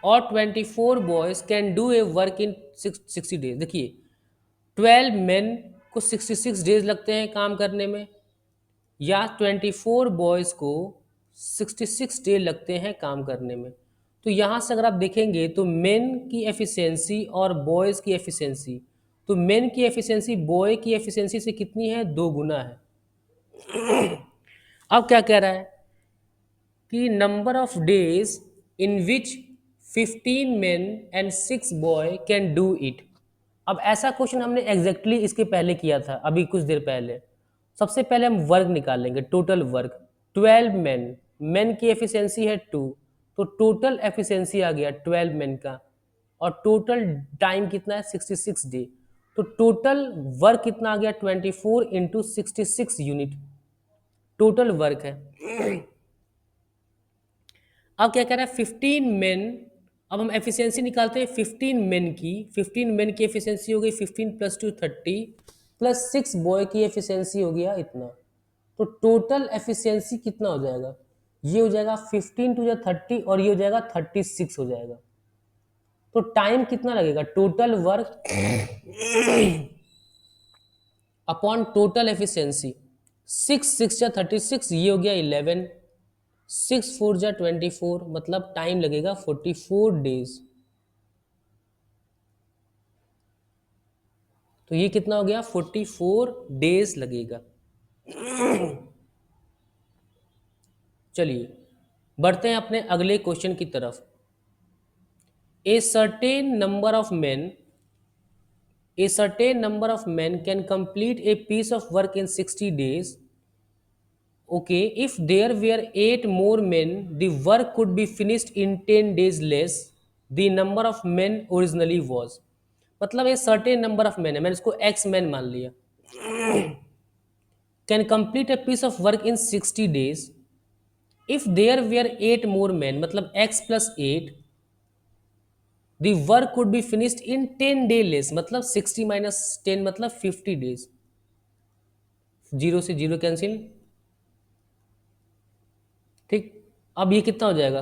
और 24 boys can do A work in 60 days, देखिए 12 men को 66 डेज लगते हैं काम करने में, या 24 बॉयज को 66 डे लगते हैं काम करने में। तो यहाँ से अगर आप देखेंगे तो मेन की एफिशिएंसी और बॉयज़ की एफिशिएंसी, तो मेन की एफिशिएंसी बॉय की एफिशिएंसी से कितनी है, 2 गुना है। अब क्या कह रहा है कि number of days in which 15 main and 6 boy can do it. अब ऐसा क्वेश्चन हमने एग्जैक्टली इसके पहले किया था, अभी कुछ देर पहले। सबसे पहले हम वर्क निकालेंगे, टोटल वर्क। 12 मेन, मेन की एफिशिएंसी है 2, तो टोटल एफिशिएंसी आ गया 12 मेन का, और टोटल टाइम कितना है 66 डे। तो टोटल वर्क कितना आ गया 24 इंटू 66 यूनिट टोटल वर्क है। अब क्या कह रहा है 15 मेन, अब हम एफिशिएंसी निकालते हैं 15 मेन की। 15 मेन की एफिशिएंसी हो गई 15 + 2 30, प्लस 6 बॉय की एफिशिएंसी हो गया इतना। तो टोटल एफिशिएंसी कितना हो जाएगा, ये हो जाएगा 15 टू 30, और ये हो जाएगा 36 हो जाएगा। तो टाइम कितना लगेगा, total work upon total efficiency. 6 जा 36, ये हो गया 11, 6 4 जा 24, मतलब टाइम लगेगा 44 डेज। तो ये कितना हो गया, 44 डेज लगेगा। चलिए बढ़ते हैं अपने अगले क्वेश्चन की तरफ। A certain number of man, a certain number of men can complete a piece of work in 60 days. Okay, if there were 8 more men, the work could be finished in 10 days less the number of men originally was. मतलब a certain number of men है, मैंने इसको x men मान लिया, can complete a piece of work in 60 days. If there were 8 more men, मतलब x plus 8, the work could be finished in 10 day less, मतलब 60 minus 10 मतलब 50 days। 0 से 0 कैंसिल, ठीक। अब ये कितना हो जाएगा,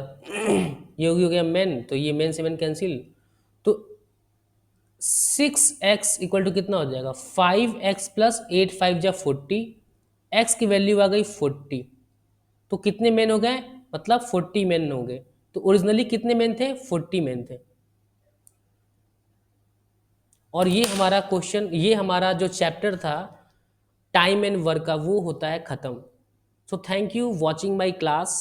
ये हो गया मेन, तो ये मेन से मेन कैंसिल, तो 6x इक्वल टू कितना हो जाएगा, 5x प्लस 8, 5 जा 40, x की वैल्यू आ गई 40। तो कितने मेन हो गए, मतलब 40 मेन हो गए। तो ओरिजिनली कितने मेन थे, 40 मेन थे। और ये हमारा क्वेश्चन, ये हमारा जो चैप्टर था टाइम एंड वर्क का, वो होता है ख़त्म। So thank you watching my class.